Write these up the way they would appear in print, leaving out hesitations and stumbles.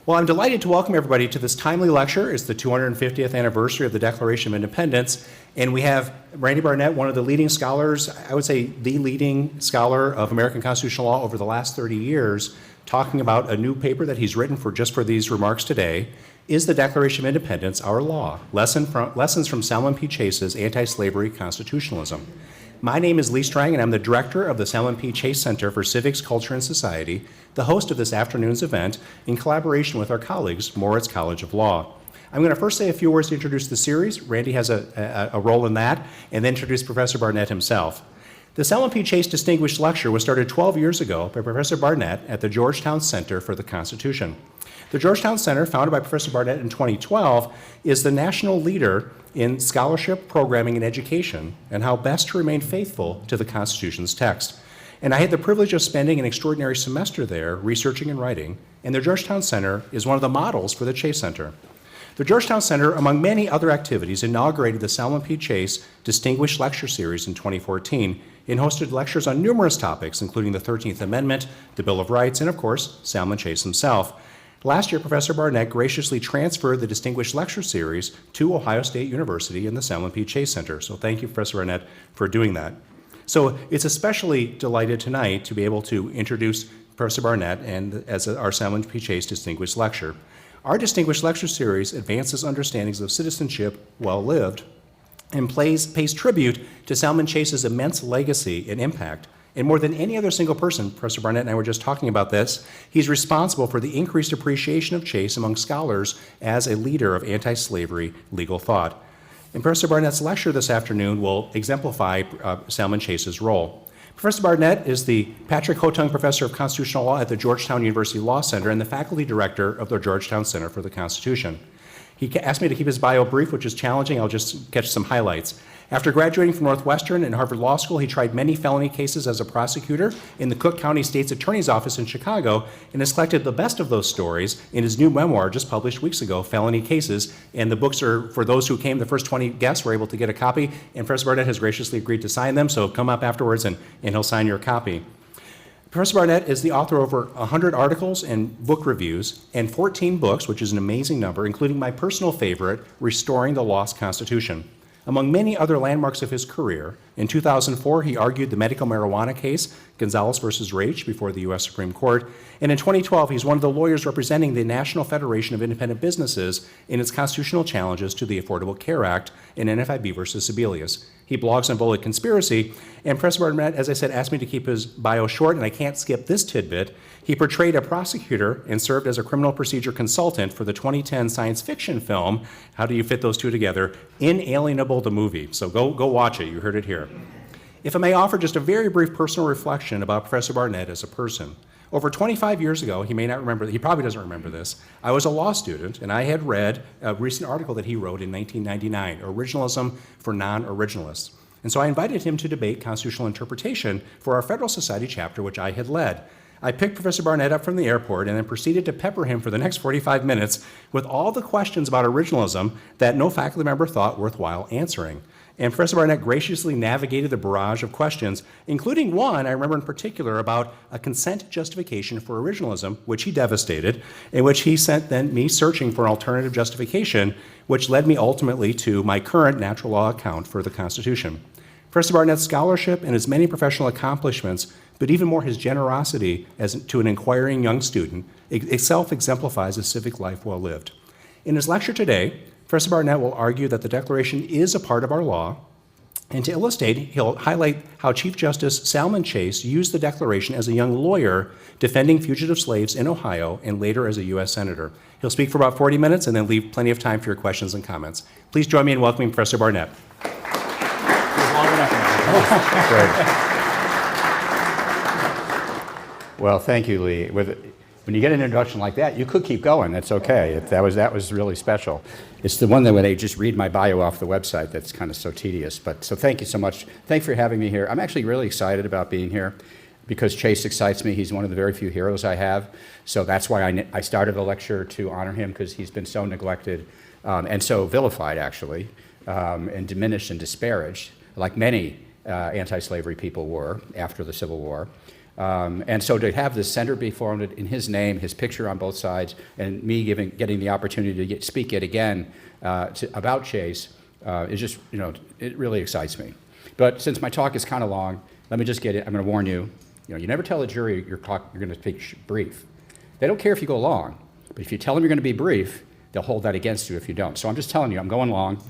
Well, I'm delighted to welcome everybody to this timely lecture. It's the 250th anniversary of the Declaration of Independence, and we have Randy Barnett, one of the leading scholars, I would say the leading scholar of American constitutional law over the last 30 years, talking about a new paper that he's written just for these remarks today. Is the Declaration of Independence our law? Lessons from Salmon P. Chase's Anti-Slavery Constitutionalism. My name is Lee Strang, and I'm the director of the Salmon P. Chase Center for Civics, Culture, and Society, the host of this afternoon's event in collaboration with our colleagues, Moritz College of Law. I'm going to first say a few words to introduce the series. Randy has a role in that, and then introduce Professor Barnett himself. The Salmon P. Chase Distinguished Lecture was started 12 years ago by Professor Barnett at the Georgetown Center for the Constitution. The Georgetown Center, founded by Professor Barnett in 2012, is the national leader in scholarship, programming, and education, and how best to remain faithful to the Constitution's text. And I had the privilege of spending an extraordinary semester there researching and writing, and the Georgetown Center is one of the models for the Chase Center. The Georgetown Center, among many other activities, inaugurated the Salmon P. Chase Distinguished Lecture Series in 2014 and hosted lectures on numerous topics, including the 13th Amendment, the Bill of Rights, and of course, Salmon Chase himself. Last year, Professor Barnett graciously transferred the Distinguished Lecture Series to Ohio State University in the Salmon P. Chase Center. So thank you, Professor Barnett, for doing that. So it's especially delighted tonight to be able to introduce Professor Barnett and as our Salmon P. Chase Distinguished Lecture. Our Distinguished Lecture Series advances understandings of citizenship well lived and pays tribute to Salmon Chase's immense legacy and impact. And more than any other single person, Professor Barnett and I were just talking about this, he's responsible for the increased appreciation of Chase among scholars as a leader of anti-slavery legal thought. And Professor Barnett's lecture this afternoon will exemplify Salmon Chase's role. Professor Barnett is the Patrick Hotung Professor of Constitutional Law at the Georgetown University Law Center and the faculty director of the Georgetown Center for the Constitution. He asked me to keep his bio brief, which is challenging. I'll just catch some highlights. After graduating from Northwestern and Harvard Law School, he tried many felony cases as a prosecutor in the Cook County State's Attorney's Office in Chicago and has collected the best of those stories in his new memoir just published weeks ago, Felony Cases. And the books are, for those who came, the first 20 guests were able to get a copy, and Professor Barnett has graciously agreed to sign them, so come up afterwards and he'll sign your copy. Professor Barnett is the author of over 100 articles and book reviews and 14 books, which is an amazing number, including my personal favorite, Restoring the Lost Constitution. Among many other landmarks of his career, in 2004 he argued the medical marijuana case, Gonzalez versus Raich, before the U.S. Supreme Court, and in 2012 he's one of the lawyers representing the National Federation of Independent Businesses in its constitutional challenges to the Affordable Care Act in NFIB versus Sebelius. He blogs on Bullet Conspiracy, and Professor Barnett, as I said, asked me to keep his bio short, and I can't skip this tidbit. He portrayed a prosecutor and served as a criminal procedure consultant for the 2010 science fiction film, how do you fit those two together, Inalienable the movie. So go watch it, you heard it here. If I may offer just a very brief personal reflection about Professor Barnett as a person. Over 25 years ago, he may not remember, he probably doesn't remember this, I was a law student and I had read a recent article that he wrote in 1999, Originalism for Non-Originalists. And so I invited him to debate constitutional interpretation for our Federal Society chapter, which I had led. I picked Professor Barnett up from the airport and then proceeded to pepper him for the next 45 minutes with all the questions about originalism that no faculty member thought worthwhile answering. And Professor Barnett graciously navigated the barrage of questions, including one I remember in particular about a consent justification for originalism, which he devastated, in which he sent then me searching for an alternative justification, which led me ultimately to my current natural law account for the Constitution. Professor Barnett's scholarship and his many professional accomplishments, but even more his generosity to an inquiring young student, itself exemplifies a civic life well lived. In his lecture today, Professor Barnett will argue that the Declaration is a part of our law, and to illustrate, he'll highlight how Chief Justice Salmon Chase used the Declaration as a young lawyer defending fugitive slaves in Ohio and later as a U.S. Senator. He'll speak for about 40 minutes and then leave plenty of time for your questions and comments. Please join me in welcoming Professor Barnett. Well, thank you, Lee. When you get an introduction like that, you could keep going. That's okay. That was really special. It's the one that when they just read my bio off the website that's kind of so tedious. So thank you so much. Thanks for having me here. I'm actually really excited about being here because Chase excites me. He's one of the very few heroes I have. So that's why I started a lecture to honor him, because he's been so neglected and so vilified, actually, and diminished and disparaged, like many anti-slavery people were after the Civil War. And so to have this center be formed in his name, his picture on both sides, and me getting the opportunity to speak yet again about Chase is just, it really excites me. But since my talk is kind of long, let me just get it. I'm going to warn you, you never tell a jury you're going to speak brief. They don't care if you go long, but if you tell them you're going to be brief, they'll hold that against you if you don't. So I'm just telling you, I'm going long.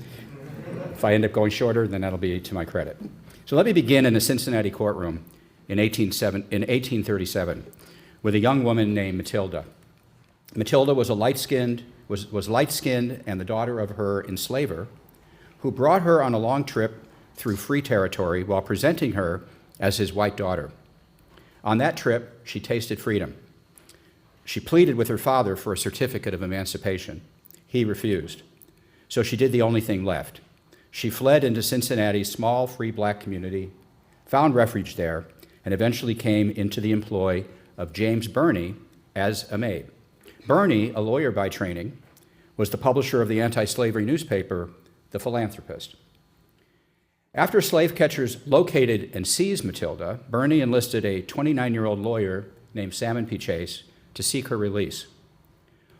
If I end up going shorter, then that'll be to my credit. So let me begin in a Cincinnati courtroom in 1837 with a young woman named Matilda. Matilda was light-skinned and the daughter of her enslaver, who brought her on a long trip through free territory while presenting her as his white daughter. On that trip, she tasted freedom. She pleaded with her father for a certificate of emancipation. He refused. So she did the only thing left. She fled into Cincinnati's small free black community, found refuge there, and eventually came into the employ of James Birney as a maid. Birney, a lawyer by training, was the publisher of the anti-slavery newspaper, The Philanthropist. After slave catchers located and seized Matilda, Birney enlisted a 29-year-old lawyer named Salmon Chase to seek her release.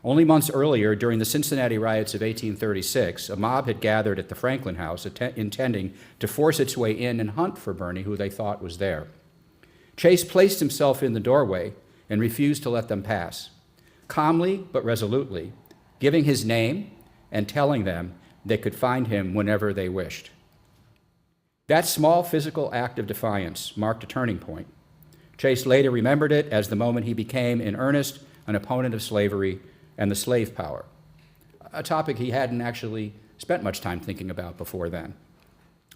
Only months earlier, during the Cincinnati riots of 1836, a mob had gathered at the Franklin House intending to force its way in and hunt for Birney, who they thought was there. Chase placed himself in the doorway and refused to let them pass, calmly but resolutely, giving his name and telling them they could find him whenever they wished. That small physical act of defiance marked a turning point. Chase later remembered it as the moment he became, in earnest, an opponent of slavery and the slave power, a topic he hadn't actually spent much time thinking about before then.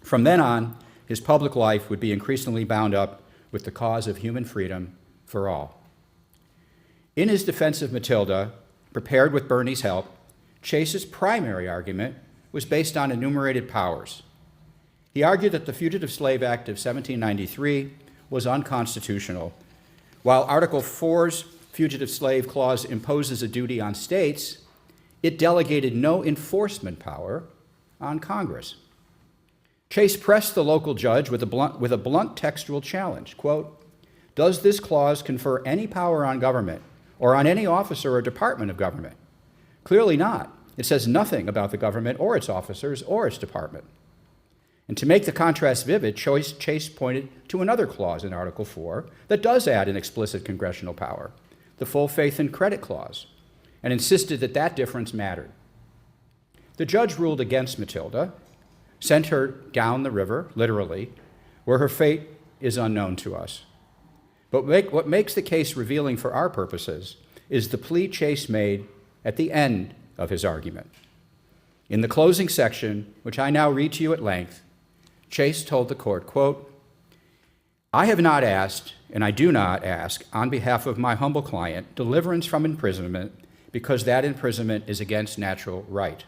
From then on, his public life would be increasingly bound up with the cause of human freedom for all. In his defense of Matilda, prepared with Birney's help, Chase's primary argument was based on enumerated powers. He argued that the Fugitive Slave Act of 1793 was unconstitutional. While Article 4's Fugitive Slave Clause imposes a duty on states, it delegated no enforcement power on Congress. Chase pressed the local judge with a blunt textual challenge. Quote, "Does this clause confer any power on government or on any officer or department of government?" Clearly not. It says nothing about the government or its officers or its department. And to make the contrast vivid, Chase pointed to another clause in Article 4 that does add an explicit congressional power, the Full Faith and Credit Clause, and insisted that that difference mattered. The judge ruled against Matilda, sent her down the river, literally, where her fate is unknown to us. But what makes the case revealing for our purposes is the plea Chase made at the end of his argument. In the closing section, which I now read to you at length, Chase told the court, quote, "I have not asked, and I do not ask, on behalf of my humble client, deliverance from imprisonment because that imprisonment is against natural right,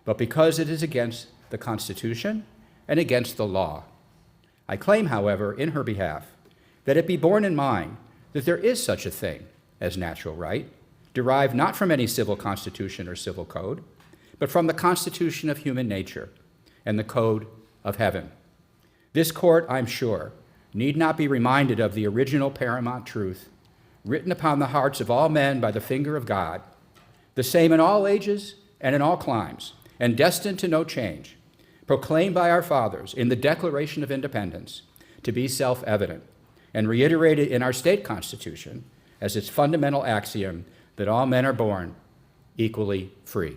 but because it is against the Constitution and against the law. I claim, however, in her behalf, that it be borne in mind that there is such a thing as natural right, derived not from any civil constitution or civil code, but from the constitution of human nature and the code of heaven. This court, I'm sure, need not be reminded of the original paramount truth, written upon the hearts of all men by the finger of God, the same in all ages and in all climes, and destined to no change, proclaimed by our fathers in the Declaration of Independence to be self-evident, and reiterated in our state constitution as its fundamental axiom that all men are born equally free."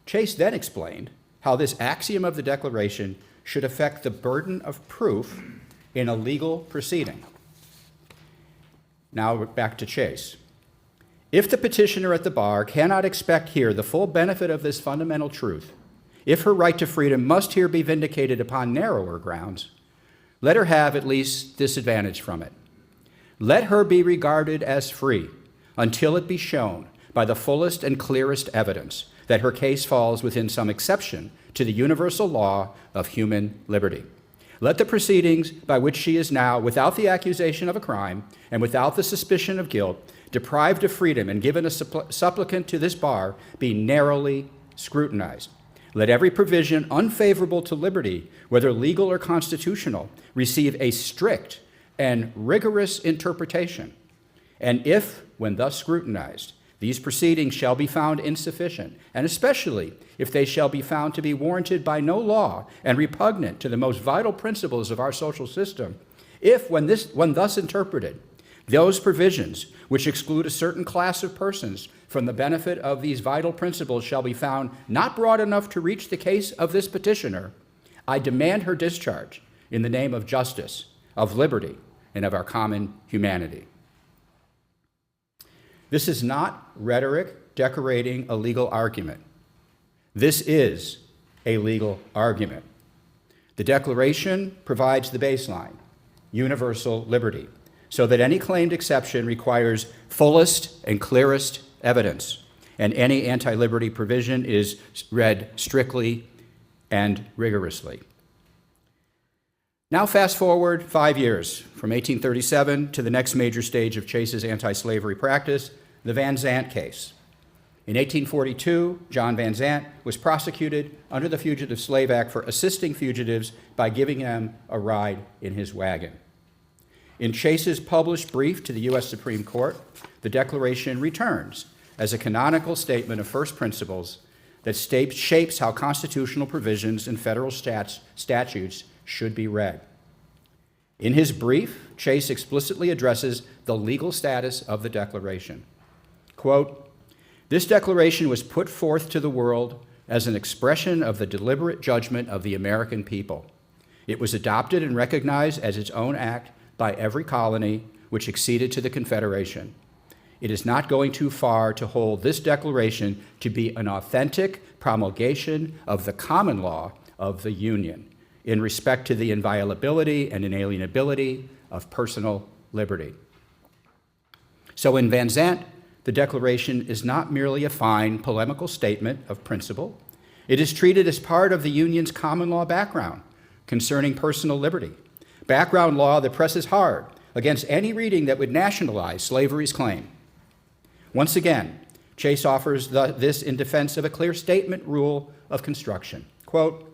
Chase then explained how this axiom of the Declaration should affect the burden of proof in a legal proceeding. Now back to Chase. If the petitioner at the bar cannot expect here the full benefit of this fundamental truth, if her right to freedom must here be vindicated upon narrower grounds, let her have at least this advantage from it. Let her be regarded as free until it be shown by the fullest and clearest evidence that her case falls within some exception to the universal law of human liberty. Let the proceedings by which she is now, without the accusation of a crime and without the suspicion of guilt, deprived of freedom and given a supplicant to this bar, be narrowly scrutinized. Let every provision unfavorable to liberty, whether legal or constitutional, receive a strict and rigorous interpretation. And if, when thus scrutinized, these proceedings shall be found insufficient, and especially if they shall be found to be warranted by no law and repugnant to the most vital principles of our social system, if, when thus interpreted, those provisions which exclude a certain class of persons from the benefit of these vital principles shall be found not broad enough to reach the case of this petitioner, I demand her discharge in the name of justice, of liberty, and of our common humanity. This is not rhetoric decorating a legal argument. This is a legal argument. The Declaration provides the baseline, universal liberty, so that any claimed exception requires fullest and clearest evidence, and any anti-liberty provision is read strictly and rigorously. Now fast forward 5 years, from 1837 to the next major stage of Chase's anti-slavery practice, the Van Zandt case. In 1842, John Van Zandt was prosecuted under the Fugitive Slave Act for assisting fugitives by giving them a ride in his wagon. In Chase's published brief to the U.S. Supreme Court, the Declaration returns as a canonical statement of first principles that shapes how constitutional provisions and federal statutes should be read. In his brief, Chase explicitly addresses the legal status of the Declaration. Quote, "This Declaration was put forth to the world as an expression of the deliberate judgment of the American people. It was adopted and recognized as its own act by every colony which acceded to the Confederation. It is not going too far to hold this Declaration to be an authentic promulgation of the common law of the Union in respect to the inviolability and inalienability of personal liberty." So in Van Zandt, the Declaration is not merely a fine polemical statement of principle. It is treated as part of the Union's common law background concerning personal liberty, background law that presses hard against any reading that would nationalize slavery's claim. Once again, Chase offers this in defense of a clear statement rule of construction. Quote,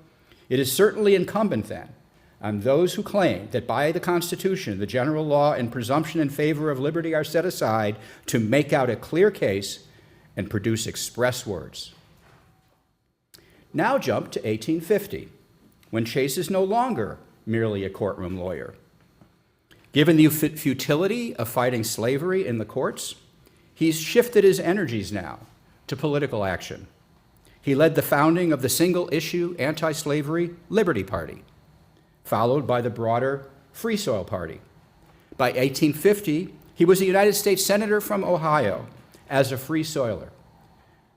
"It is certainly incumbent, then, on those who claim that by the Constitution the general law and presumption in favor of liberty are set aside to make out a clear case and produce express words." Now jump to 1850, when Chase is no longer merely a courtroom lawyer. Given the futility of fighting slavery in the courts, he's shifted his energies now to political action. He led the founding of the single-issue anti-slavery Liberty Party, followed by the broader Free Soil Party. By 1850, he was a United States Senator from Ohio as a Free Soiler.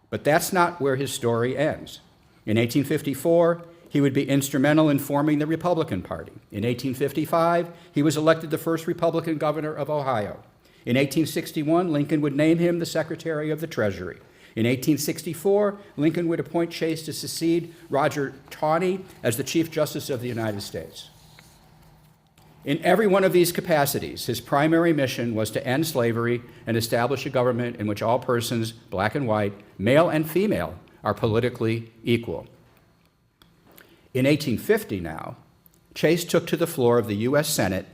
But that's not where his story ends. In 1854, he would be instrumental in forming the Republican Party. In 1855, he was elected the first Republican governor of Ohio. In 1861, Lincoln would name him the Secretary of the Treasury. In 1864, Lincoln would appoint Chase to succeed Roger Taney as the Chief Justice of the United States. In every one of these capacities, his primary mission was to end slavery and establish a government in which all persons, black and white, male and female, are politically equal. In 1850 now, Chase took to the floor of the U.S. Senate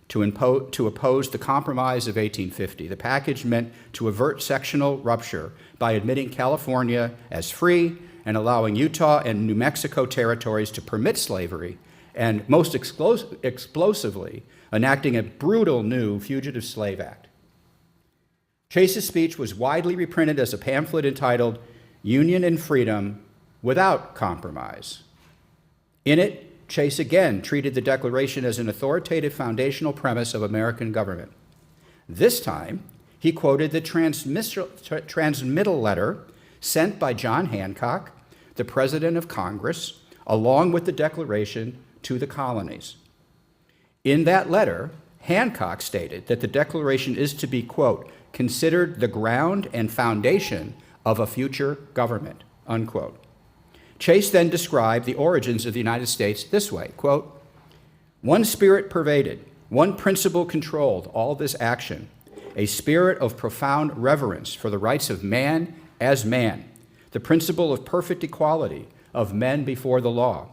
to oppose the Compromise of 1850, the package meant to avert sectional rupture by admitting California as free and allowing Utah and New Mexico territories to permit slavery, and most explosively, enacting a brutal new Fugitive Slave Act. Chase's speech was widely reprinted as a pamphlet entitled "Union and Freedom Without Compromise." In it, Chase again treated the Declaration as an authoritative foundational premise of American government. This time, he quoted the transmittal letter sent by John Hancock, the President of Congress, along with the Declaration to the colonies. In that letter, Hancock stated that the Declaration is to be, quote, "considered the ground and foundation of a future government," unquote. Chase then described the origins of the United States this way, quote, "One spirit pervaded, one principle controlled all this action, a spirit of profound reverence for the rights of man as man, the principle of perfect equality of men before the law.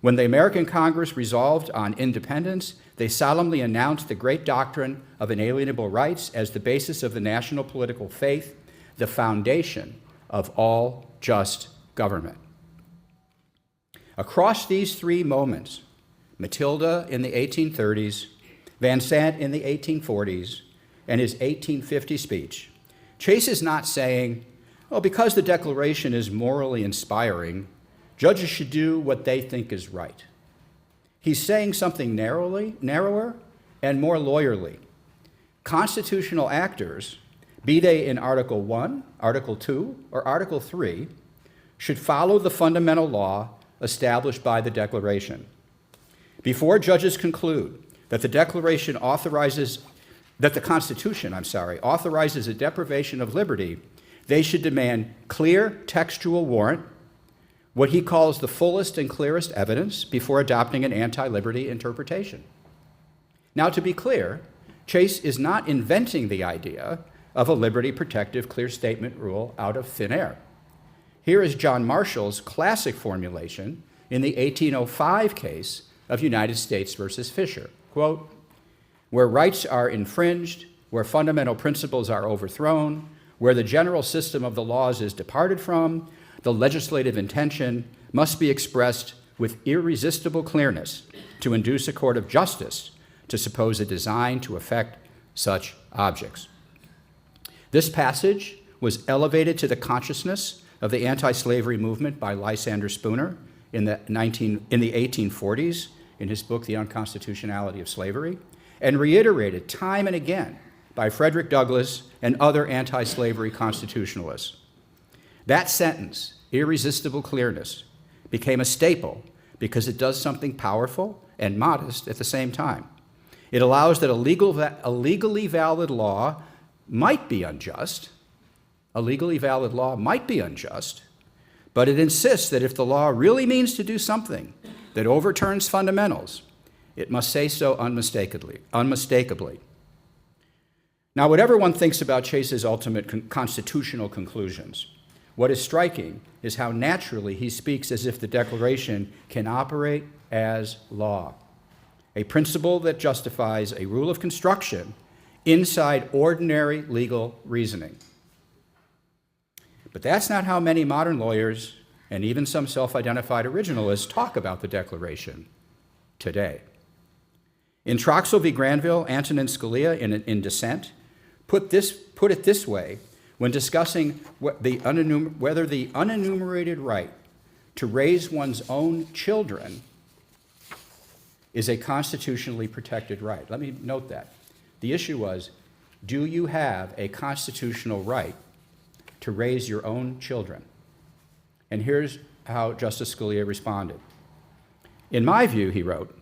When the American Congress resolved on independence, They solemnly announced the great doctrine of inalienable rights as the basis of the national political faith, the foundation of all just government. Across these three moments, Matilda in the 1830s, Van Sant in the 1840s, and his 1850 speech, Chase is not saying, well, because the Declaration is morally inspiring, judges should do what they think is right. He's saying something narrower and more lawyerly. Constitutional actors, be they in Article 1, Article 2, or Article 3, should follow the fundamental law established by the Declaration. Before judges conclude that the Constitution authorizes a deprivation of liberty, they should demand clear textual warrant, what he calls the fullest and clearest evidence, before adopting an anti-liberty interpretation. Now, to be clear, Chase is not inventing the idea of a liberty-protective clear statement rule out of thin air. Here is John Marshall's classic formulation in the 1805 case of United States versus Fisher. Quote, "Where rights are infringed, where fundamental principles are overthrown, where the general system of the laws is departed from, the legislative intention must be expressed with irresistible clearness to induce a court of justice to suppose a design to effect such objects." This passage was elevated to the consciousness of the anti-slavery movement by Lysander Spooner in the 1840s in his book, The Unconstitutionality of Slavery, and reiterated time and again by Frederick Douglass and other anti-slavery constitutionalists. That sentence, irresistible clearness, became a staple because it does something powerful and modest at the same time. It allows that a legally valid law might be unjust, but it insists that if the law really means to do something that overturns fundamentals, it must say so unmistakably. Now, whatever one thinks about Chase's ultimate constitutional conclusions, what is striking is how naturally he speaks as if the Declaration can operate as law, a principle that justifies a rule of construction inside ordinary legal reasoning. But that's not how many modern lawyers and even some self-identified originalists talk about the Declaration today. In Troxel v. Granville, Antonin Scalia, in dissent, put it this way when discussing whether the unenumerated right to raise one's own children is a constitutionally protected right. Let me note that. The issue was, do you have a constitutional right to raise your own children? And here's how Justice Scalia responded. "In my view," he wrote,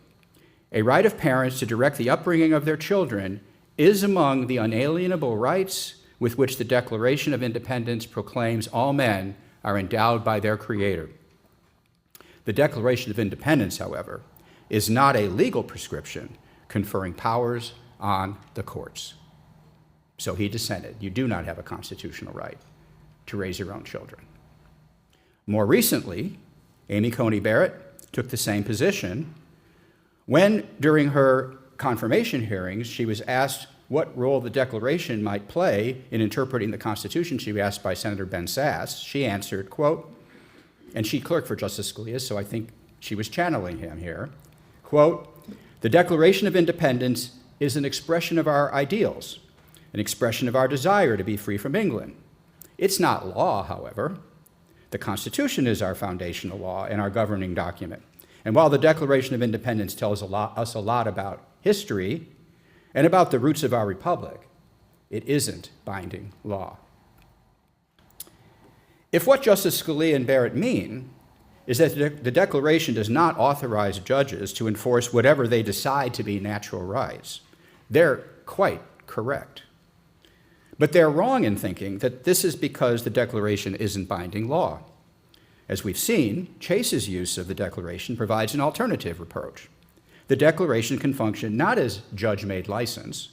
"a right of parents to direct the upbringing of their children is among the unalienable rights with which the Declaration of Independence proclaims all men are endowed by their Creator. The Declaration of Independence, however, is not a legal prescription conferring powers on the courts." So he dissented. You do not have a constitutional right to raise your own children. More recently, Amy Coney Barrett took the same position when, during her confirmation hearings, she was asked what role the Declaration might play in interpreting the Constitution. She was asked by Senator Ben Sasse. She answered, quote, and she clerked for Justice Scalia, so I think she was channeling him here, quote, "The Declaration of Independence is an expression of our ideals, an expression of our desire to be free from England. It's not law, however. The Constitution is our foundational law and our governing document. And while the Declaration of Independence tells us a lot about history and about the roots of our republic, it isn't binding law." If what Justice Scalia and Barrett mean is that the Declaration does not authorize judges to enforce whatever they decide to be natural rights, they're quite correct. But they're wrong in thinking that this is because the Declaration isn't binding law. As we've seen, Chase's use of the Declaration provides an alternative approach. The Declaration can function not as judge-made license,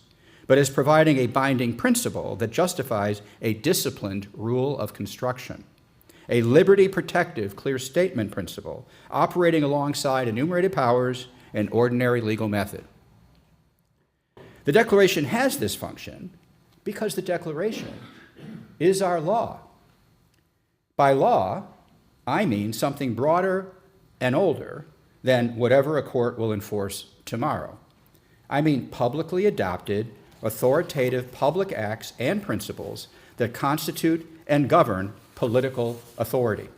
but as providing a binding principle that justifies a disciplined rule of construction, a liberty-protective clear statement principle operating alongside enumerated powers and ordinary legal method. The Declaration has this function because the Declaration is our law. By law, I mean something broader and older than whatever a court will enforce tomorrow. I mean publicly adopted, authoritative public acts and principles that constitute and govern political authority.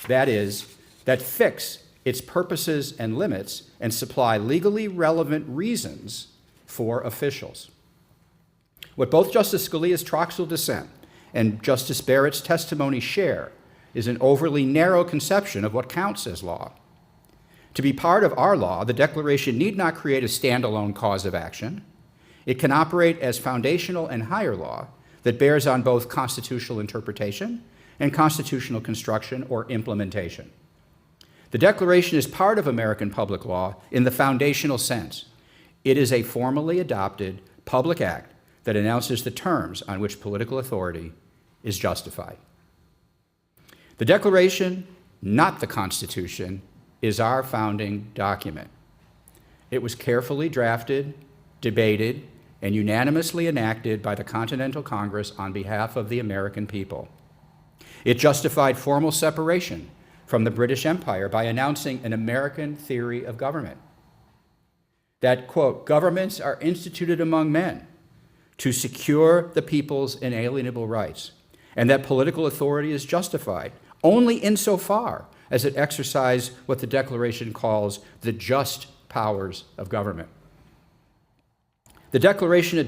That is, that fix its purposes and limits and supply legally relevant reasons for officials. What both Justice Scalia's Troxel dissent and Justice Barrett's testimony share is an overly narrow conception of what counts as law. To be part of our law, the Declaration need not create a standalone cause of action. It can operate as foundational and higher law that bears on both constitutional interpretation and constitutional construction or implementation. The Declaration is part of American public law in the foundational sense. It is a formally adopted public act that announces the terms on which political authority is justified. The Declaration, not the Constitution, is our founding document. It was carefully drafted, debated, and unanimously enacted by the Continental Congress on behalf of the American people. It justified formal separation from the British Empire by announcing an American theory of government. That, quote, governments are instituted among men to secure the people's inalienable rights, and that political authority is justified only insofar as it exercises what the Declaration calls the just powers of government. The Declaration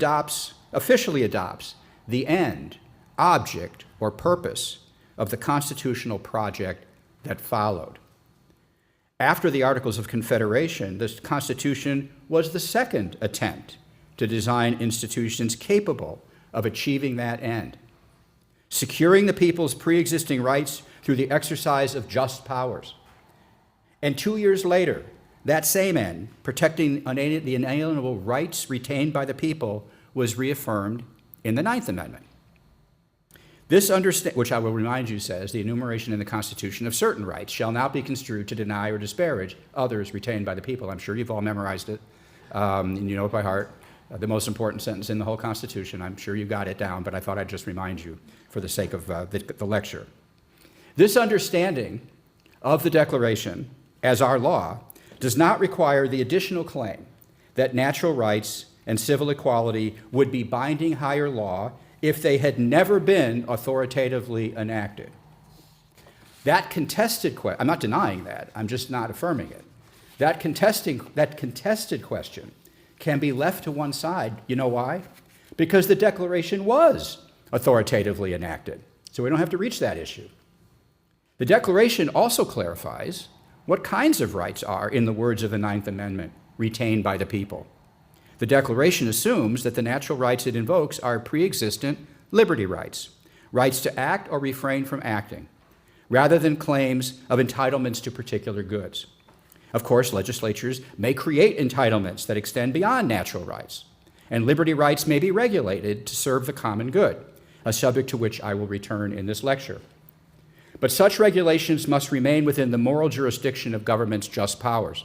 officially adopts the end, object, or purpose of the constitutional project that followed. After the Articles of Confederation, the Constitution was the second attempt to design institutions capable of achieving that end, securing the people's pre-existing rights through the exercise of just powers. And 2 years later, that same end, protecting the inalienable rights retained by the people, was reaffirmed in the Ninth Amendment. This which I will remind you says, the enumeration in the Constitution of certain rights shall not be construed to deny or disparage others retained by the people. I'm sure you've all memorized it, and you know it by heart. The most important sentence in the whole Constitution. I'm sure you got it down, but I thought I'd just remind you for the sake of the lecture. This understanding of the Declaration as our law does not require the additional claim that natural rights and civil equality would be binding higher law if they had never been authoritatively enacted. That contested question, I'm not denying that, I'm just not affirming it. That contested question can be left to one side. You know why? Because the Declaration was authoritatively enacted, so we don't have to reach that issue. The Declaration also clarifies what kinds of rights are, in the words of the Ninth Amendment, retained by the people. The Declaration assumes that the natural rights it invokes are pre-existent liberty rights, rights to act or refrain from acting, rather than claims of entitlements to particular goods. Of course, legislatures may create entitlements that extend beyond natural rights, and liberty rights may be regulated to serve the common good, a subject to which I will return in this lecture. But such regulations must remain within the moral jurisdiction of government's just powers,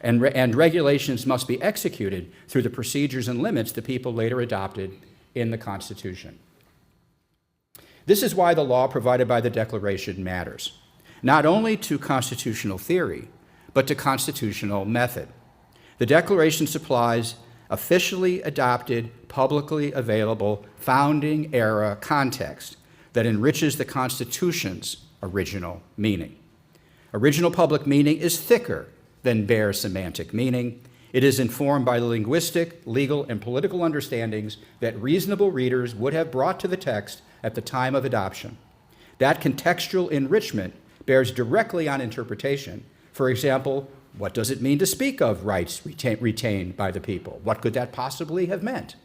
and regulations must be executed through the procedures and limits the people later adopted in the Constitution. This is why the law provided by the Declaration matters, not only to constitutional theory, but to constitutional method. The Declaration supplies officially adopted, publicly available, founding-era context that enriches the Constitution's original meaning. Original public meaning is thicker than bare semantic meaning. It is informed by the linguistic, legal, and political understandings that reasonable readers would have brought to the text at the time of adoption. That contextual enrichment bears directly on interpretation. For example, what does it mean to speak of rights retained by the people? What could that possibly have meant?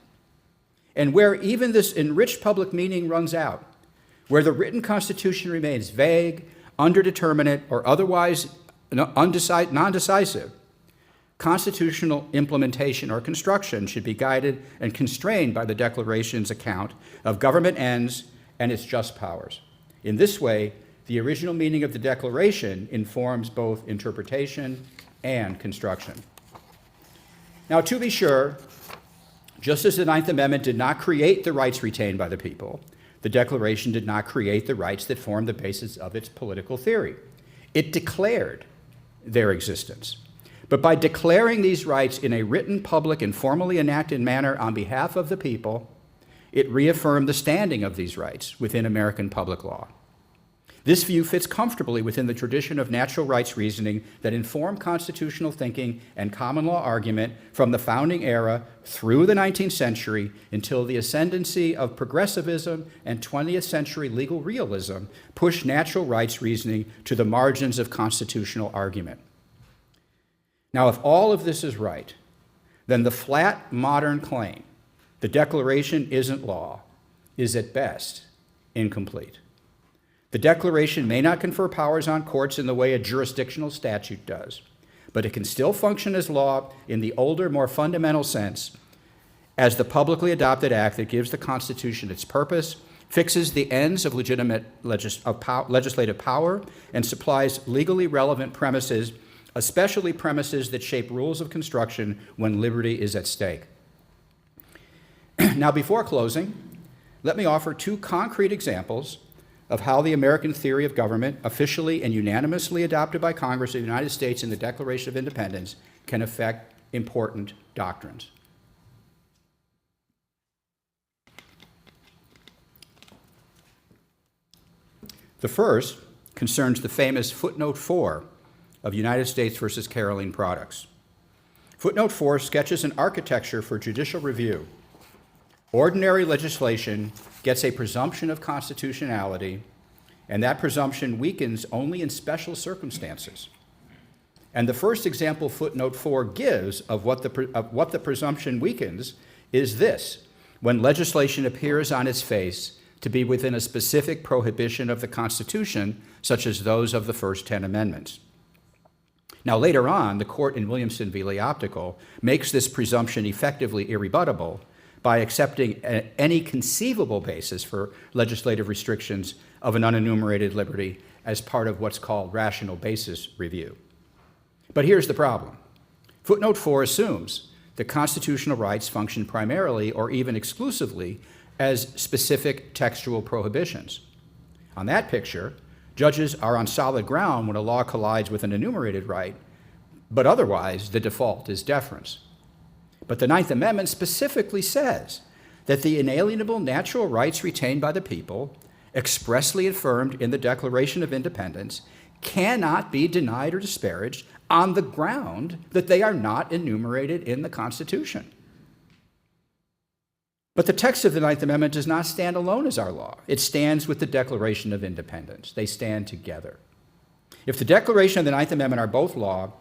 And where even this enriched public meaning runs out, where the written Constitution remains vague, underdeterminate, or otherwise non-decisive, constitutional implementation or construction should be guided and constrained by the Declaration's account of government ends and its just powers. In this way, the original meaning of the Declaration informs both interpretation and construction. Now, to be sure, Just as the Ninth Amendment did not create the rights retained by the people, the Declaration did not create the rights that form the basis of its political theory. It declared their existence. But by declaring these rights in a written, public, and formally enacted manner on behalf of the people, it reaffirmed the standing of these rights within American public law. This view fits comfortably within the tradition of natural rights reasoning that informed constitutional thinking and common law argument from the founding era through the 19th century until the ascendancy of progressivism and 20th century legal realism pushed natural rights reasoning to the margins of constitutional argument. Now, if all of this is right, then the flat modern claim, the Declaration isn't law, is at best incomplete. The Declaration may not confer powers on courts in the way a jurisdictional statute does, but it can still function as law in the older, more fundamental sense as the publicly adopted act that gives the Constitution its purpose, fixes the ends of legitimate legislative power, and supplies legally relevant premises, especially premises that shape rules of construction when liberty is at stake. Now, before closing, let me offer two concrete examples of how the American theory of government, officially and unanimously adopted by Congress of the United States in the Declaration of Independence, can affect important doctrines. The first concerns the famous footnote 4 of United States versus Caroline Products. Footnote 4 sketches an architecture for judicial review. Ordinary legislation gets a presumption of constitutionality, and that presumption weakens only in special circumstances. And the first example footnote 4 gives of what the presumption weakens is this: when legislation appears on its face to be within a specific prohibition of the Constitution, such as those of the first 10 amendments. Now, later on, the court in Williamson v. Lee Optical makes this presumption effectively irrebuttable by accepting any conceivable basis for legislative restrictions of an unenumerated liberty as part of what's called rational basis review. But here's the problem. Footnote 4 assumes that constitutional rights function primarily or even exclusively as specific textual prohibitions. On that picture, judges are on solid ground when a law collides with an enumerated right, but otherwise the default is deference. But the Ninth Amendment specifically says that the inalienable natural rights retained by the people, expressly affirmed in the Declaration of Independence, cannot be denied or disparaged on the ground that they are not enumerated in the Constitution. But the text of the Ninth Amendment does not stand alone as our law. It stands with the Declaration of Independence. They stand together. If the Declaration and the Ninth Amendment are both law,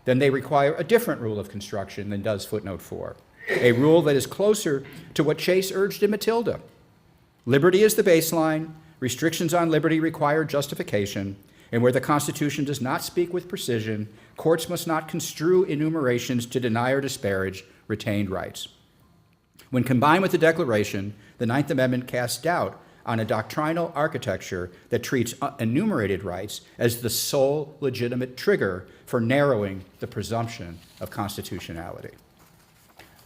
then they require a different rule of construction than does footnote 4, a rule that is closer to what Chase urged in Matilda. Liberty is the baseline, restrictions on liberty require justification, and where the Constitution does not speak with precision, courts must not construe enumerations to deny or disparage retained rights. When combined with the Declaration, the Ninth Amendment casts doubt on a doctrinal architecture that treats enumerated rights as the sole legitimate trigger for narrowing the presumption of constitutionality.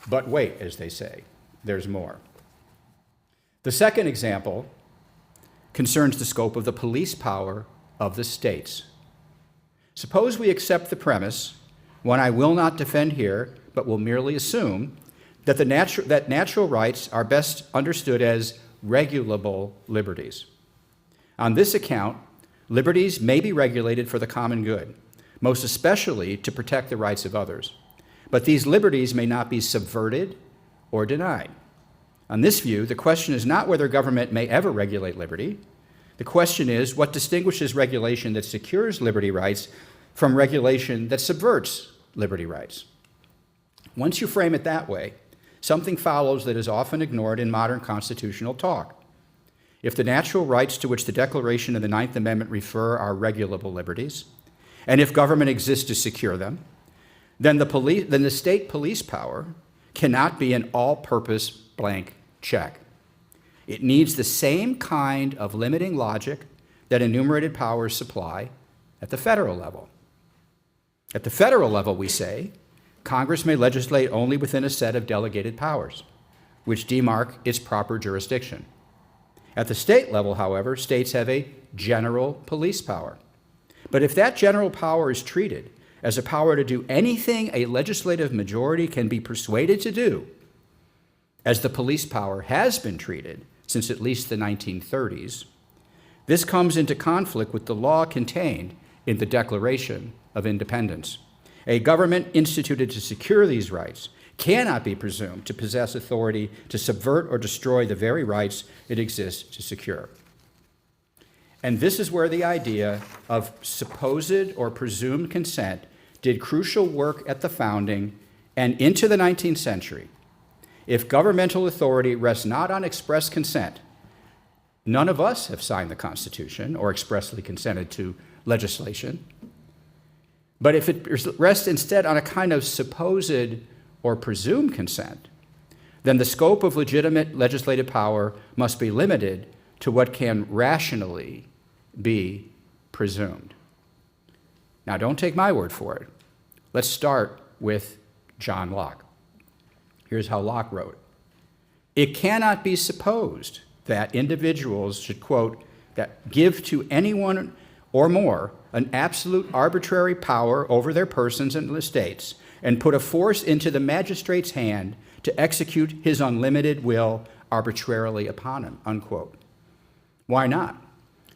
But wait, as they say, there's more. The second example concerns the scope of the police power of the states. Suppose we accept the premise, one I will not defend here, but will merely assume, that natural rights are best understood as regulable liberties. On this account, liberties may be regulated for the common good, most especially to protect the rights of others. But these liberties may not be subverted or denied. On this view, the question is not whether government may ever regulate liberty. The question is what distinguishes regulation that secures liberty rights from regulation that subverts liberty rights. Once you frame it that way, something follows that is often ignored in modern constitutional talk. If the natural rights to which the Declaration and the Ninth Amendment refer are regulable liberties, and if government exists to secure them, then the state police power cannot be an all-purpose blank check. It needs the same kind of limiting logic that enumerated powers supply at the federal level. At the federal level, we say, Congress may legislate only within a set of delegated powers. which demark its proper jurisdiction. At the state level, however, states have a general police power. But if that general power is treated as a power to do anything a legislative majority can be persuaded to do, as the police power has been treated since at least the 1930s, this comes into conflict with the law contained in the Declaration of Independence. A government instituted to secure these rights cannot be presumed to possess authority to subvert or destroy the very rights it exists to secure. And this is where the idea of supposed or presumed consent did crucial work at the founding and into the 19th century. If governmental authority rests not on express consent, none of us have signed the Constitution or expressly consented to legislation. But if it rests instead on a kind of supposed or presumed consent, then the scope of legitimate legislative power must be limited to what can rationally be presumed. Now, don't take my word for it. Let's start with John Locke. Here's how Locke wrote. It cannot be supposed that individuals should, quote, that give to anyone or more an absolute arbitrary power over their persons and estates, and put a force into the magistrate's hand to execute his unlimited will arbitrarily upon him, unquote. Why not?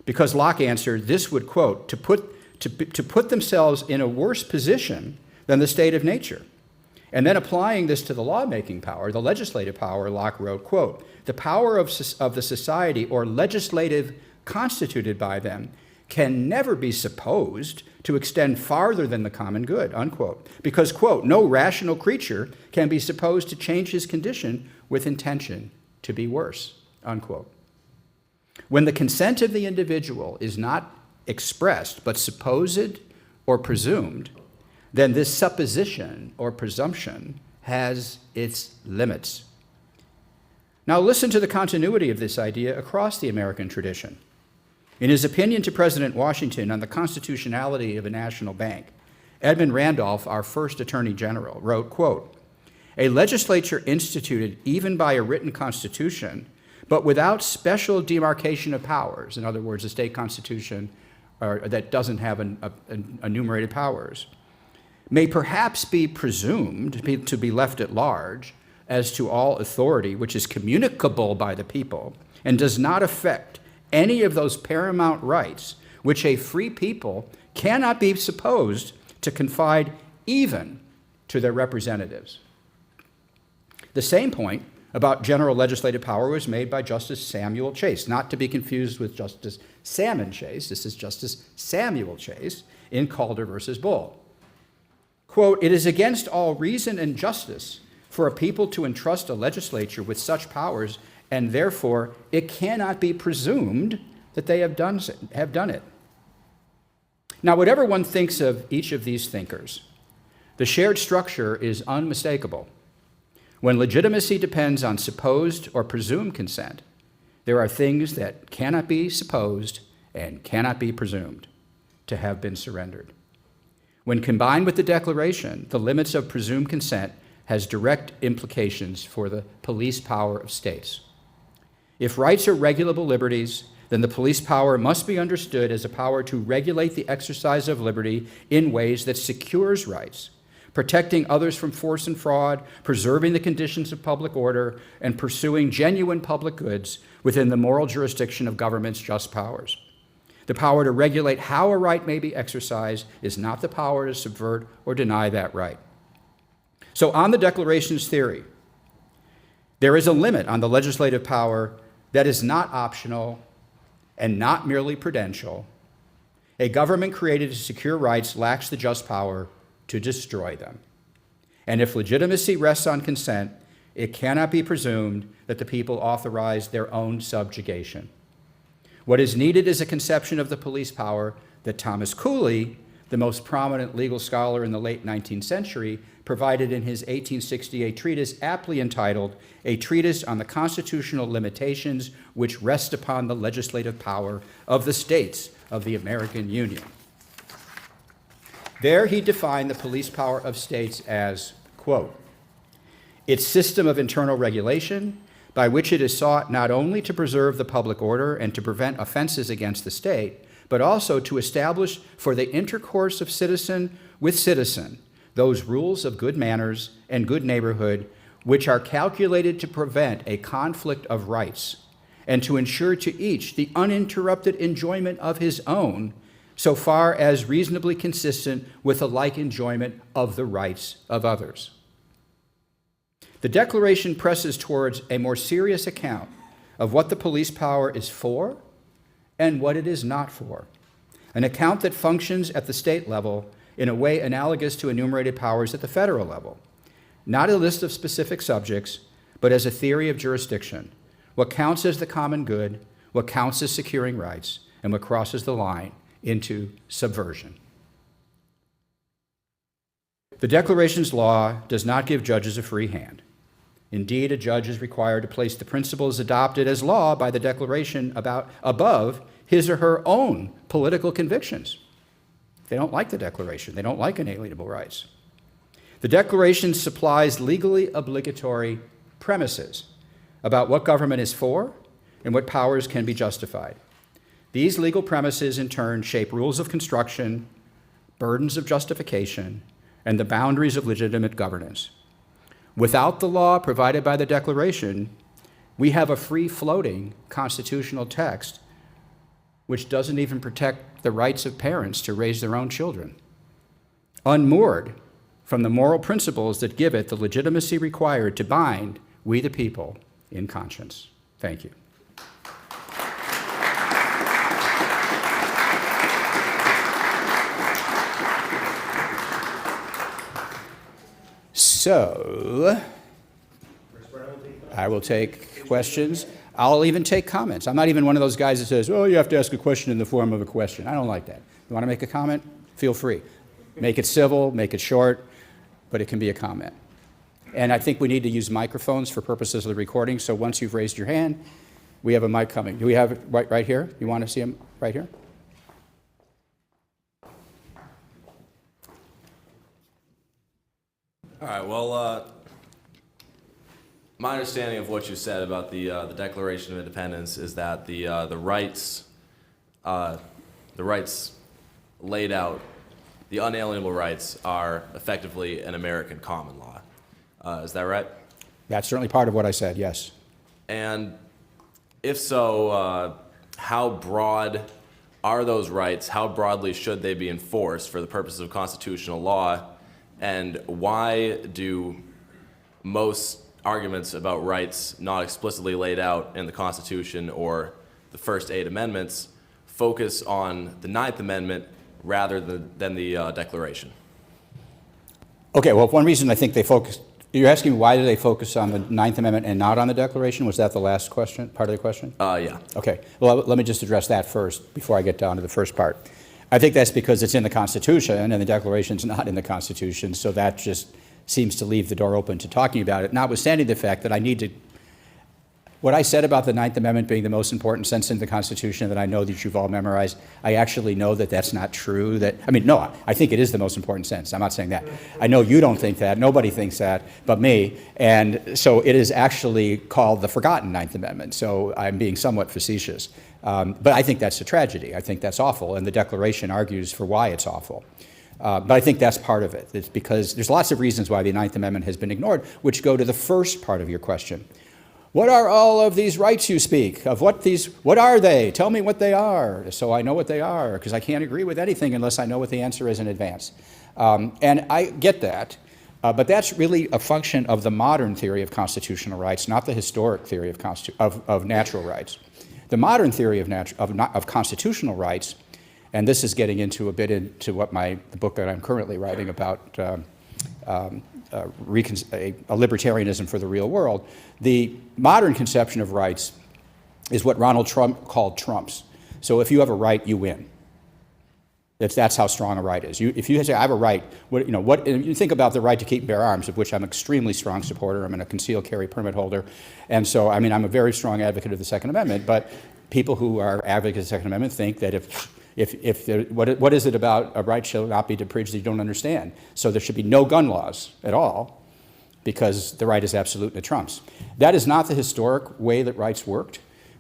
Because Locke answered, this would, quote, to put themselves in a worse position than the state of nature. And then applying this to the lawmaking power, the legislative power, Locke wrote, quote, the power of the society or legislative constituted by them can never be supposed to extend farther than the common good, unquote. Because, quote, no rational creature can be supposed to change his condition with intention to be worse, unquote. When the consent of the individual is not expressed but supposed or presumed, then this supposition or presumption has its limits. Now listen to the continuity of this idea across the American tradition. In his opinion to President Washington on the constitutionality of a national bank, Edmund Randolph, our first Attorney General, wrote, quote, a legislature instituted even by a written constitution, but without special demarcation of powers, in other words, a state constitution that doesn't have enumerated powers, may perhaps be presumed to be left at large as to all authority which is communicable by the people and does not affect any of those paramount rights which a free people cannot be supposed to confide even to their representatives. The same point about general legislative power was made by Justice Samuel Chase, not to be confused with Justice Salmon Chase. This is Justice Samuel Chase in Calder versus Bull. Quote, it is against all reason and justice for a people to entrust a legislature with such powers, and therefore it cannot be presumed that they have done it. Now, whatever one thinks of each of these thinkers, the shared structure is unmistakable. When legitimacy depends on supposed or presumed consent, there are things that cannot be supposed and cannot be presumed to have been surrendered. When combined with the Declaration, the limits of presumed consent has direct implications for the police power of states. If rights are regulable liberties, then the police power must be understood as a power to regulate the exercise of liberty in ways that secures rights, protecting others from force and fraud, preserving the conditions of public order, and pursuing genuine public goods within the moral jurisdiction of government's just powers. The power to regulate how a right may be exercised is not the power to subvert or deny that right. So on the Declaration's theory, there is a limit on the legislative power that is not optional and not merely prudential. A government created to secure rights lacks the just power to destroy them. And if legitimacy rests on consent, it cannot be presumed that the people authorize their own subjugation. What is needed is a conception of the police power that Thomas Cooley, the most prominent legal scholar in the late 19th century, provided in his 1868 treatise aptly entitled A Treatise on the Constitutional Limitations which Rest upon the Legislative Power of the States of the American Union. There he defined the police power of states as, quote, its system of internal regulation, by which it is sought not only to preserve the public order and to prevent offenses against the state, but also to establish for the intercourse of citizen with citizen those rules of good manners and good neighborhood which are calculated to prevent a conflict of rights and to ensure to each the uninterrupted enjoyment of his own, so far as reasonably consistent with a like enjoyment of the rights of others. The Declaration presses towards a more serious account of what the police power is for and what it is not for, an account that functions at the state level in a way analogous to enumerated powers at the federal level, not a list of specific subjects, but as a theory of jurisdiction, what counts as the common good, what counts as securing rights, and what crosses the line into subversion. The Declaration's law does not give judges a free hand. Indeed, a judge is required to place the principles adopted as law by the Declaration above his or her own political convictions. They don't like the Declaration. They don't like inalienable rights. The Declaration supplies legally obligatory premises about what government is for and what powers can be justified. These legal premises, in turn, shape rules of construction, burdens of justification, and the boundaries of legitimate governance. Without the law provided by the Declaration, we have a free-floating constitutional text which doesn't even protect the rights of parents to raise their own children, unmoored from the moral principles that give it the legitimacy required to bind we the people in conscience. Thank you. So, I will take questions. I'll even take comments. I'm not even one of those guys that says, oh, you have to ask a question in the form of a question. I don't like that. You want to make a comment? Feel free. Make it civil, make it short, but it can be a comment. And I think we need to use microphones for purposes of the recording, so once you've raised your hand, we have a mic coming. Do we have it right here? You want to see him right here? All right, well, my understanding of what you said about the Declaration of Independence is that the rights laid out, the unalienable rights, are effectively an American common law. Is that right? That's certainly part of what I said, yes. And if so, how broad are those rights? How broadly should they be enforced for the purposes of constitutional law? And why do most arguments about rights not explicitly laid out in the Constitution or the first 8 amendments focus on the 9th Amendment rather than the Declaration? Okay, well, one reason I think they focus, you're asking why do they focus on the 9th Amendment and not on the Declaration? Was that the last question, part of the question? Yeah. Okay, well, let me just address that first before I get down to the first part. I think that's because it's in the Constitution and the Declaration's not in the Constitution, so that just seems to leave the door open to talking about it, notwithstanding the fact that I need to, what I said about the 9th Amendment being the most important sentence in the Constitution that I know that you've all memorized, I actually know that that's not true. No, I think it is the most important sentence. I'm not saying that. I know you don't think that. Nobody thinks that but me. And so it is actually called the forgotten 9th Amendment. So I'm being somewhat facetious. But I think that's a tragedy. I think that's awful. And the Declaration argues for why it's awful. But I think that's part of it. It's because there's lots of reasons why the 9th Amendment has been ignored, which go to the first part of your question. What are all of these rights you speak of? What are they? Tell me what they are, so I know what they are, because I can't agree with anything unless I know what the answer is in advance. And I get that, but that's really a function of the modern theory of constitutional rights, not the historic theory of natural rights. The modern theory of constitutional rights, and this is getting into a bit into what the book that I'm currently writing about, a libertarianism for the real world. The modern conception of rights is what Ronald Trump called trumps. So if you have a right, you win. That's how strong a right is. If you say, I have a right, you think about the right to keep and bear arms, of which I'm an extremely strong supporter. I'm a concealed carry permit holder. And so, I'm a very strong advocate of the Second Amendment, but people who are advocates of the Second Amendment think that what is it about a right shall not be depreded that you don't understand? So there should be no gun laws at all. because the right is absolute and it trumps. That is not the historic way that rights worked.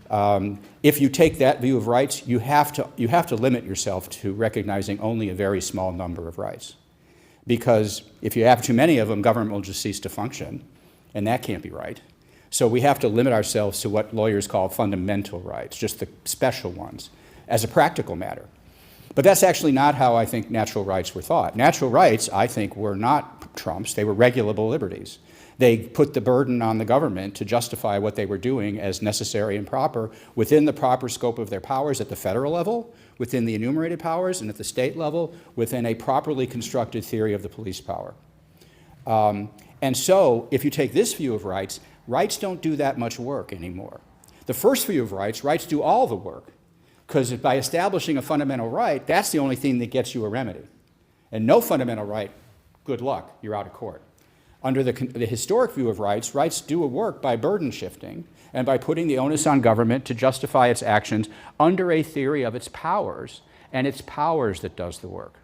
If you take that view of rights, you have to limit yourself to recognizing only a very small number of rights. Because if you have too many of them, government will just cease to function, and that can't be right. So we have to limit ourselves to what lawyers call fundamental rights, just the special ones, as a practical matter. But that's actually not how I think natural rights were thought. Natural rights, I think, were not trumps. They were regulable liberties. They put the burden on the government to justify what they were doing as necessary and proper within the proper scope of their powers at the federal level, within the enumerated powers, and at the state level, within a properly constructed theory of the police power. And so, if you take this view of rights, rights don't do that much work anymore. The first view of rights do all the work. Because by establishing a fundamental right, that's the only thing that gets you a remedy. And no fundamental right, good luck, you're out of court. Under the historic view of rights, rights do a work by burden shifting and by putting the onus on government to justify its actions under a theory of its powers, and it's powers that does the work.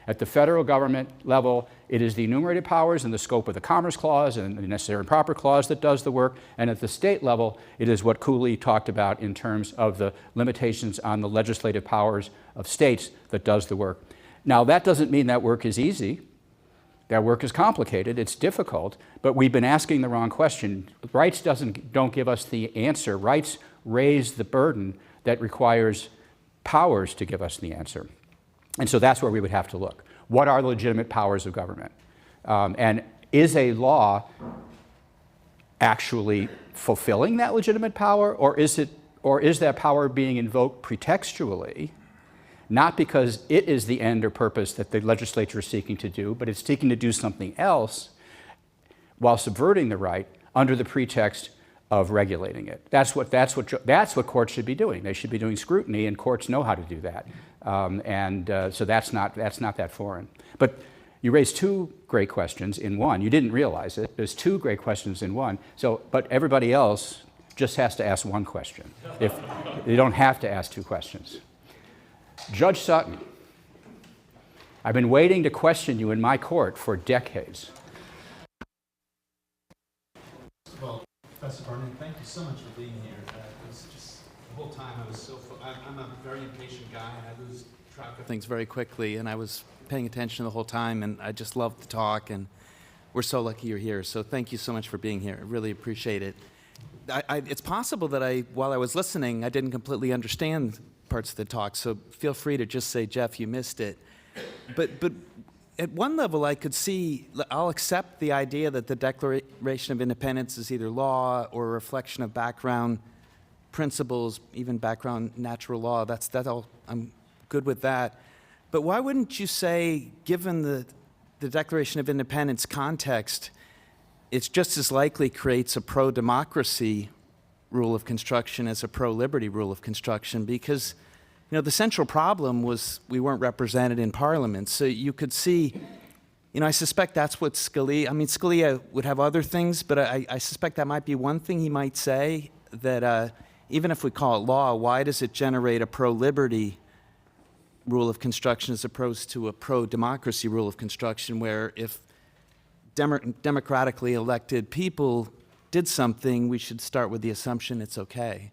At the federal government level, it is the enumerated powers and the scope of the Commerce Clause and the Necessary and Proper Clause that does the work. And at the state level, it is what Cooley talked about in terms of the limitations on the legislative powers of states that does the work. Now, that doesn't mean that work is easy. That work is complicated, it's difficult, but we've been asking the wrong question. Rights don't give us the answer. Rights raise the burden that requires powers to give us the answer. And so that's where we would have to look. What are the legitimate powers of government? And is a law actually fulfilling that legitimate power, or is that power being invoked pretextually, not because it is the end or purpose that the legislature is seeking to do, but it's seeking to do something else while subverting the right under the pretext of regulating it. That's what courts should be doing. They should be doing scrutiny, and courts know how to do that. So that's not that foreign. But you raised two great questions in one. You didn't realize it. There's two great questions in one. But everybody else just has to ask one question. If they don't have to ask two questions. Judge Sutton, I've been waiting to question you in my court for decades. Well, Professor Barnett, thank you so much for being here. It was just the whole time I was so. I'm a very impatient guy. I lose track of things very quickly, and I was paying attention the whole time, and I just loved the talk. And we're so lucky you're here. So thank you so much for being here. I really appreciate it. It's possible that while I was listening, I didn't completely understand parts of the talk. So feel free to just say, Jeff, you missed it. But at one level, I could see, I'll accept the idea that the Declaration of Independence is either law or a reflection of background principles, even background natural law. That's all. I'm good with that. But why wouldn't you say, given the Declaration of Independence context, it's just as likely creates a pro-democracy rule of construction as a pro-liberty rule of construction? Because the central problem was we weren't represented in Parliament. So you could see, I suspect that's what Scalia would have other things, but I suspect that might be one thing he might say, that even if we call it law, why does it generate a pro-liberty rule of construction as opposed to a pro-democracy rule of construction, where if democratically elected people did something, we should start with the assumption it's okay?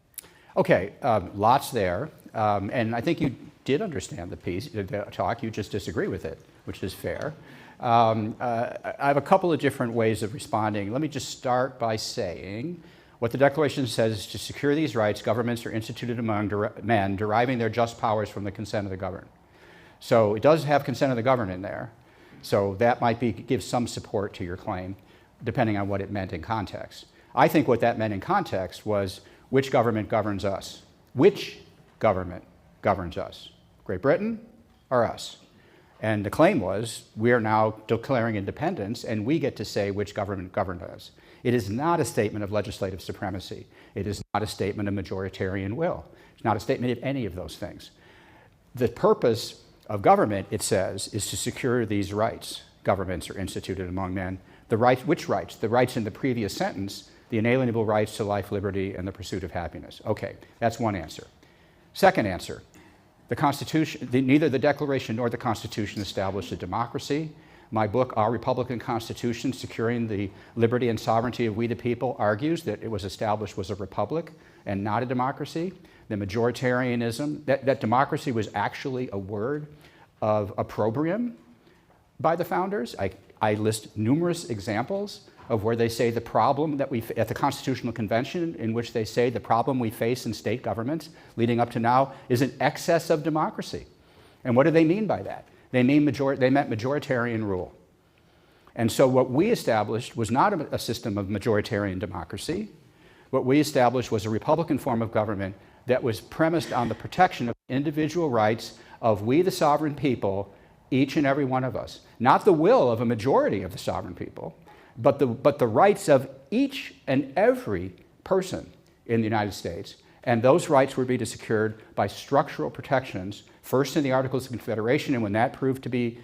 Okay, lots there. And I think you did understand the talk, you just disagree with it, which is fair. I have a couple of different ways of responding. Let me just start by saying what the Declaration says is to secure these rights, governments are instituted among men, deriving their just powers from the consent of the governed. So it does have consent of the governed in there. So that might give some support to your claim, depending on what it meant in context. I think what that meant in context was, which government governs us? Which government governs us? Great Britain or us? And the claim was, we are now declaring independence, and we get to say which government governs us. It is not a statement of legislative supremacy. It is not a statement of majoritarian will. It's not a statement of any of those things. The purpose of government, it says, is to secure these rights. Governments are instituted among men. The rights, which rights? The rights in the previous sentence, the inalienable rights to life, liberty, and the pursuit of happiness. Okay, that's one answer. Second answer, the Constitution, neither the Declaration nor the Constitution established a democracy. My book, Our Republican Constitution, Securing the Liberty and Sovereignty of We the People, argues that it was established was a republic and not a democracy. The majoritarianism, that democracy was actually a word of opprobrium by the founders. I list numerous examples of where they say the problem that at the Constitutional Convention, in which they say the problem we face in state governments leading up to now is an excess of democracy. And what do they mean by that? They meant majoritarian rule. And so what we established was not a system of majoritarian democracy. What we established was a Republican form of government that was premised on the protection of individual rights of we the sovereign people, each and every one of us. Not the will of a majority of the sovereign people, but the rights of each and every person in the United States. And those rights would be secured by structural protections, first in the Articles of Confederation, and when that proved to be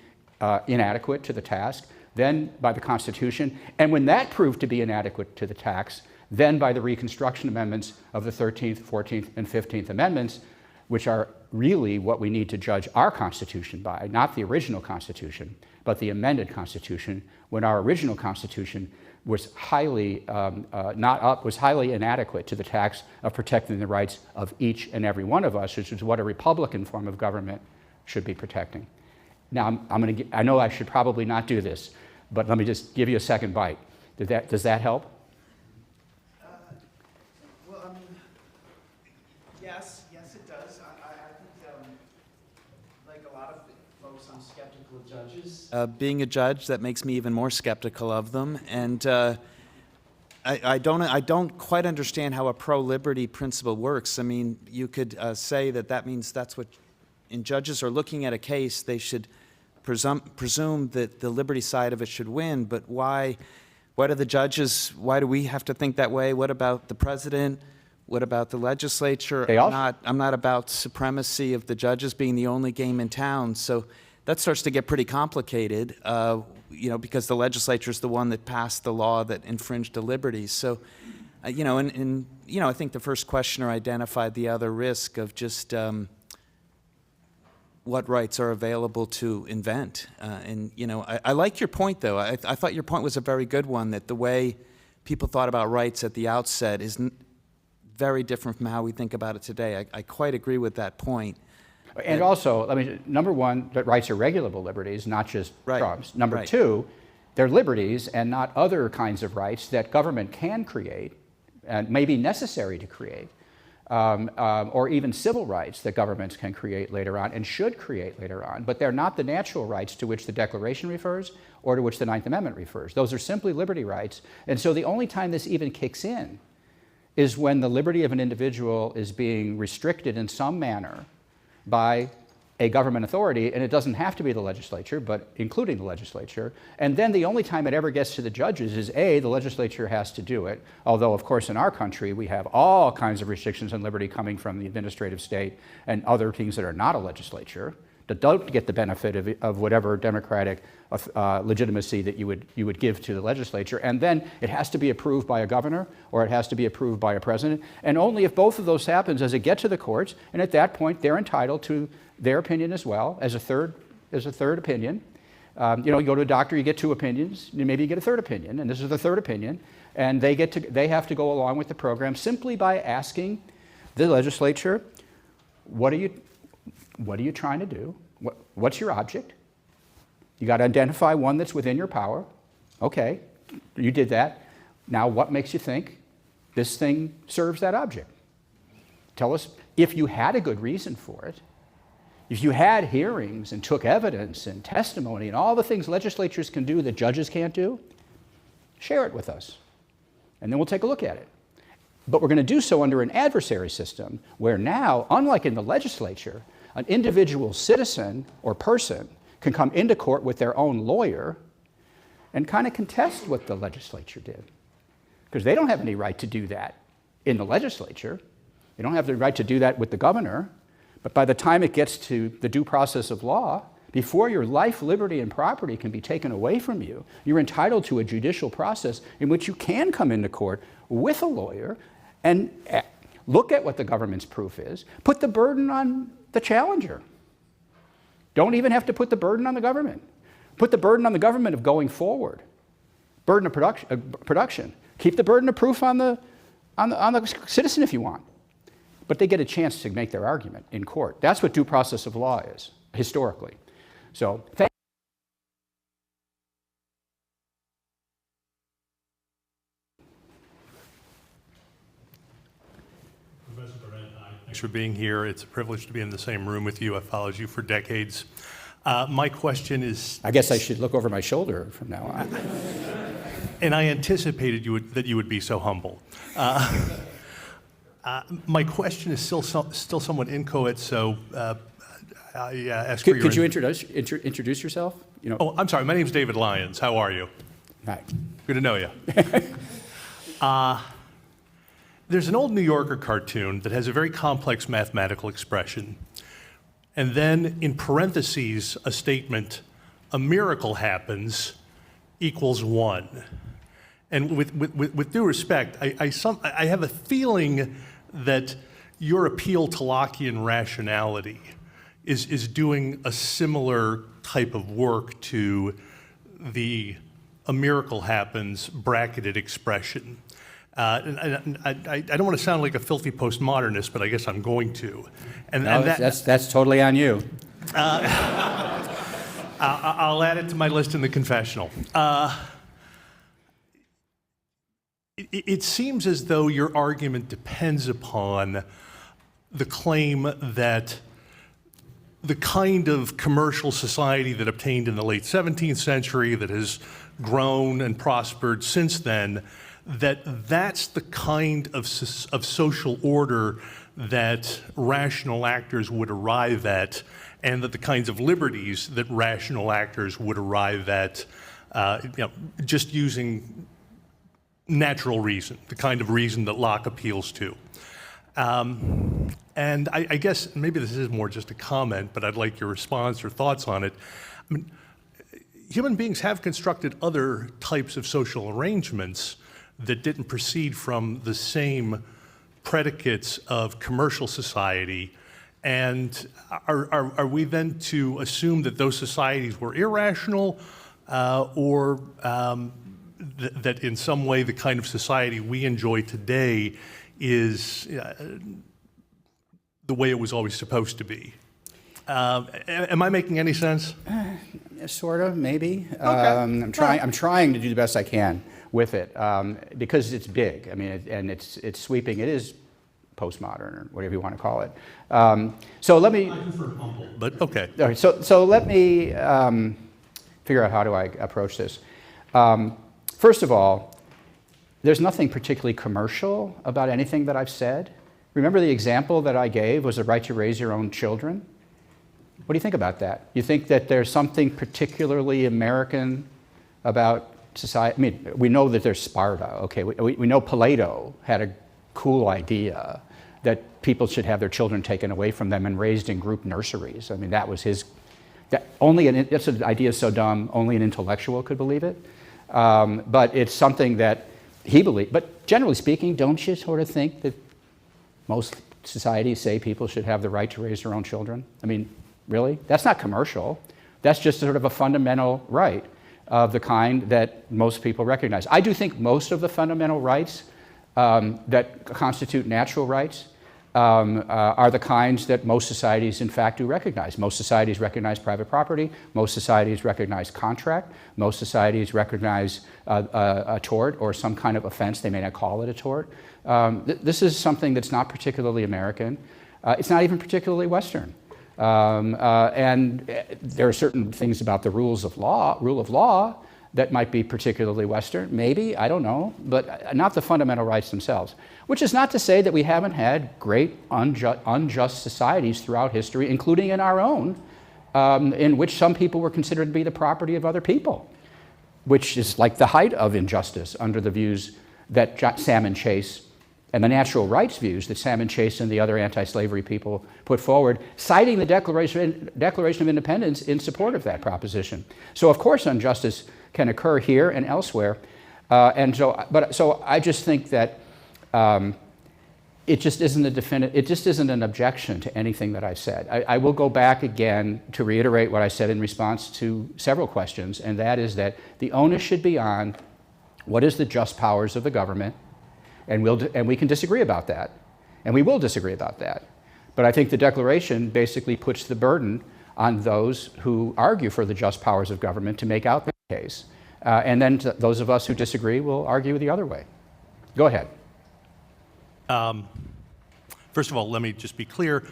inadequate to the task, then by the Constitution, and when that proved to be inadequate to the task, then by the Reconstruction Amendments of the 13th, 14th, and 15th Amendments, which are really what we need to judge our Constitution by, not the original Constitution, but the amended Constitution, when our original Constitution was highly inadequate to the task of protecting the rights of each and every one of us, which is what a Republican form of government should be protecting. Now, I know I should probably not do this, but let me just give you a second bite. Does that help? Well, I mean, yes, it does. I think, like a lot of folks, I'm skeptical of judges. Being a judge, that makes me even more skeptical of them. And I don't quite understand how a pro-liberty principle works. I mean, you could say that means that's what, in judges are looking at a case, they should presume that the liberty side of it should win. But why do the judges, why do we have to think that way? What about the president? What about the legislature? I'm not about supremacy of the judges being the only game in town. So that starts to get pretty complicated, because the legislature is the one that passed the law that infringed the liberties. So, I think the first questioner identified the other risk of just what rights are available to invent. I like your point, though. I thought your point was a very good one, that the way people thought about rights at the outset is very different from how we think about it today. I quite agree with that point. And also, number one, that rights are regulable liberties, not just Trump's. Number two, they're liberties and not other kinds of rights that government can create and may be necessary to create, or even civil rights that governments can create later on and should create later on. But they're not the natural rights to which the Declaration refers or to which the Ninth Amendment refers. Those are simply liberty rights. And so the only time this even kicks in is when the liberty of an individual is being restricted in some manner by a government authority, and it doesn't have to be the legislature, but including the legislature. And then the only time it ever gets to the judges is the legislature has to do it, although of course in our country we have all kinds of restrictions on liberty coming from the administrative state and other things that are not a legislature, that don't get the benefit of whatever democratic legitimacy that you would give to the legislature. And then it has to be approved by a governor or it has to be approved by a president. And only if both of those happens does it get to the courts, and at that point they're entitled to their opinion as well as a third opinion. You go to a doctor, you get two opinions, maybe you get a third opinion, and this is the third opinion, and they have to go along with the program simply by asking the legislature, what are you trying to do? What's your object? You got to identify one that's within your power. Okay, you did that. Now, what makes you think this thing serves that object? Tell us if you had a good reason for it. If you had hearings and took evidence and testimony and all the things legislatures can do that judges can't do, share it with us, and then we'll take a look at it. But we're going to do so under an adversary system where now, unlike in the legislature, an individual citizen or person can come into court with their own lawyer and kind of contest what the legislature did. Because they don't have any right to do that in the legislature. They don't have the right to do that with the governor. But by the time it gets to the due process of law, before your life, liberty, and property can be taken away from you, you're entitled to a judicial process in which you can come into court with a lawyer and look at what the government's proof is, put the burden on the challenger. Don't even have to put the burden on the government. Put the burden on the government of going forward. Burden of production. Keep the burden of proof on the citizen if you want. But they get a chance to make their argument in court. That's what due process of law is, historically. So, Professor Barnett, thanks for being here. It's a privilege to be in the same room with you. I've followed you for decades. My question is... I guess I should look over my shoulder from now on. And I anticipated that you would be so humble. My question is still somewhat inchoate, so I ask for your... Could you introduce yourself? You know. Oh, I'm sorry. My name's David Lyons. How are you? Hi. Good to know you. There's an old New Yorker cartoon that has a very complex mathematical expression. And then in parentheses, a statement, a miracle happens equals 1. And with due respect, I have a feeling that your appeal to Lockean rationality is doing a similar type of work to the a miracle happens bracketed expression. And I don't want to sound like a filthy postmodernist, but I guess I'm going to. And that's totally on you. I'll add it to my list in the confessional. It seems as though your argument depends upon the claim that the kind of commercial society that obtained in the late 17th century that has grown and prospered since then, that's the kind of social order that rational actors would arrive at, and that the kinds of liberties that rational actors would arrive at, just using natural reason, the kind of reason that Locke appeals to. And I guess maybe this is more just a comment, but I'd like your response or thoughts on it. I mean, human beings have constructed other types of social arrangements that didn't proceed from the same predicates of commercial society. And are we then to assume that those societies were irrational, or that in some way the kind of society we enjoy today is the way it was always supposed to be? Am I making any sense? Sort of, maybe. Okay. I'm trying to do the best I can with it, because it's big. I mean, and it's sweeping. It is postmodern, or whatever you want to call it. So let me. I prefer humble, but okay. All right, so let me figure out how do I approach this. First of all, there's nothing particularly commercial about anything that I've said. Remember the example that I gave was the right to raise your own children? What do you think about that? You think that there's something particularly American about society? I mean, we know that there's Sparta, okay? We know Plato had a cool idea that people should have their children taken away from them and raised in group nurseries. I mean, that was his, that's an idea so dumb, only an intellectual could believe it. But it's something that he believed. But generally speaking, don't you sort of think that most societies say people should have the right to raise their own children? I mean, really? That's not commercial. That's just sort of a fundamental right of the kind that most people recognize. I do think most of the fundamental rights that constitute natural rights are the kinds that most societies in fact do recognize. Most societies recognize private property. Most societies recognize contract. Most societies recognize a tort or some kind of offense. They may not call it a tort. This is something that's not particularly American. It's not even particularly Western. And there are certain things about the rule of law that might be particularly Western, maybe, I don't know, but not the fundamental rights themselves. Which is not to say that we haven't had great unjust societies throughout history, including in our own, in which some people were considered to be the property of other people, which is like the height of injustice under the views that Salmon Chase and the natural rights views that Salmon Chase and the other anti-slavery people put forward, citing the Declaration of Independence in support of that proposition. So of course injustice can occur here and elsewhere. So I just think that it just isn't it just isn't an objection to anything that I said. I will go back again to reiterate what I said in response to several questions, and that is that the onus should be on what is the just powers of the government, and we can disagree about that, and we will disagree about that. But I think the Declaration basically puts the burden on those who argue for the just powers of government to make out the case. And then those of us who disagree will argue the other way. Go ahead. First of all, let me just be clear.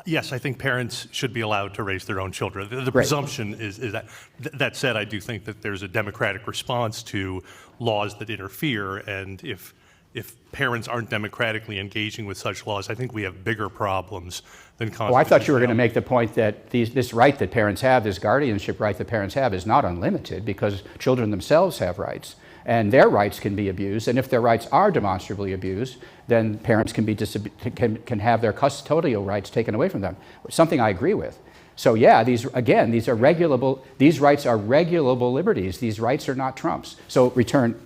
Yes, I think parents should be allowed to raise their own children. The Great. presumption is that. That said, I do think that there's a democratic response to laws that interfere, and if parents aren't democratically engaging with such laws, I think we have bigger problems than constitutional. Oh, I thought you were going to make the point that this right that parents have, this guardianship right that parents have, is not unlimited, because children themselves have rights, and their rights can be abused. And if their rights are demonstrably abused, then parents can can have their custodial rights taken away from them. Something I agree with. So yeah, these are regulable. These rights are regulable liberties. These rights are not trumps. So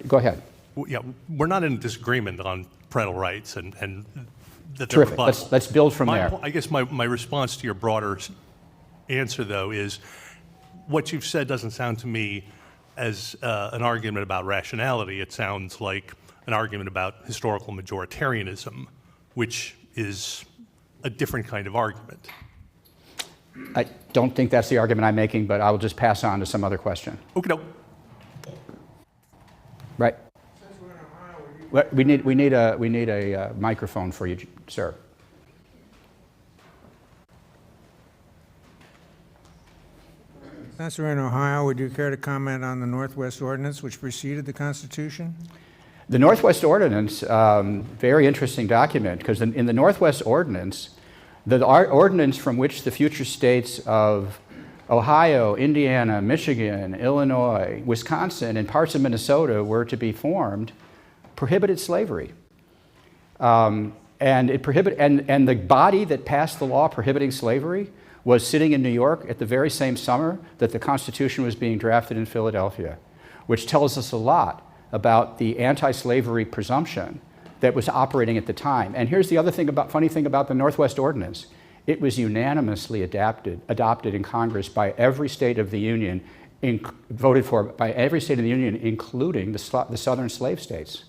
go ahead. Yeah, we're not in disagreement on parental rights and that they're Terrific. robust. Let's build from there. I guess my response to your broader answer, though, is what you've said doesn't sound to me as an argument about rationality. It sounds like an argument about historical majoritarianism, which is a different kind of argument. I don't think that's the argument I'm making, but I will just pass on to some other question. Okay, no. Right. We need a microphone for you, sir. Since we're in Ohio, would you care to comment on the Northwest Ordinance which preceded the Constitution? The Northwest Ordinance, very interesting document, because in the Northwest Ordinance, the ordinance from which the future states of Ohio, Indiana, Michigan, Illinois, Wisconsin, and parts of Minnesota were to be formed prohibited slavery. And the body that passed the law prohibiting slavery was sitting in New York at the very same summer that the Constitution was being drafted in Philadelphia, which tells us a lot about the anti-slavery presumption that was operating at the time. And here's the other funny thing about the Northwest Ordinance. It was unanimously adopted in Congress by every state of the Union, voted for by every state of the Union, including the southern slave states.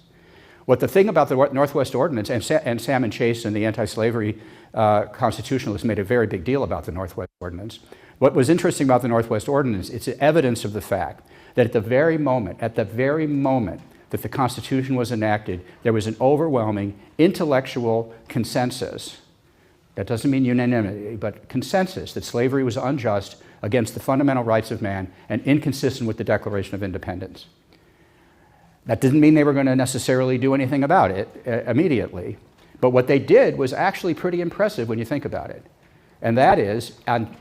What the thing about the Northwest Ordinance, and Salmon Chase and the anti-slavery constitutionalists made a very big deal about the Northwest Ordinance. What was interesting about the Northwest Ordinance, it's evidence of the fact that at the very moment that the Constitution was enacted, there was an overwhelming intellectual consensus. That doesn't mean unanimity, but consensus that slavery was unjust, against the fundamental rights of man, and inconsistent with the Declaration of Independence. That didn't mean they were going to necessarily do anything about it immediately, but what they did was actually pretty impressive when you think about it. And that is,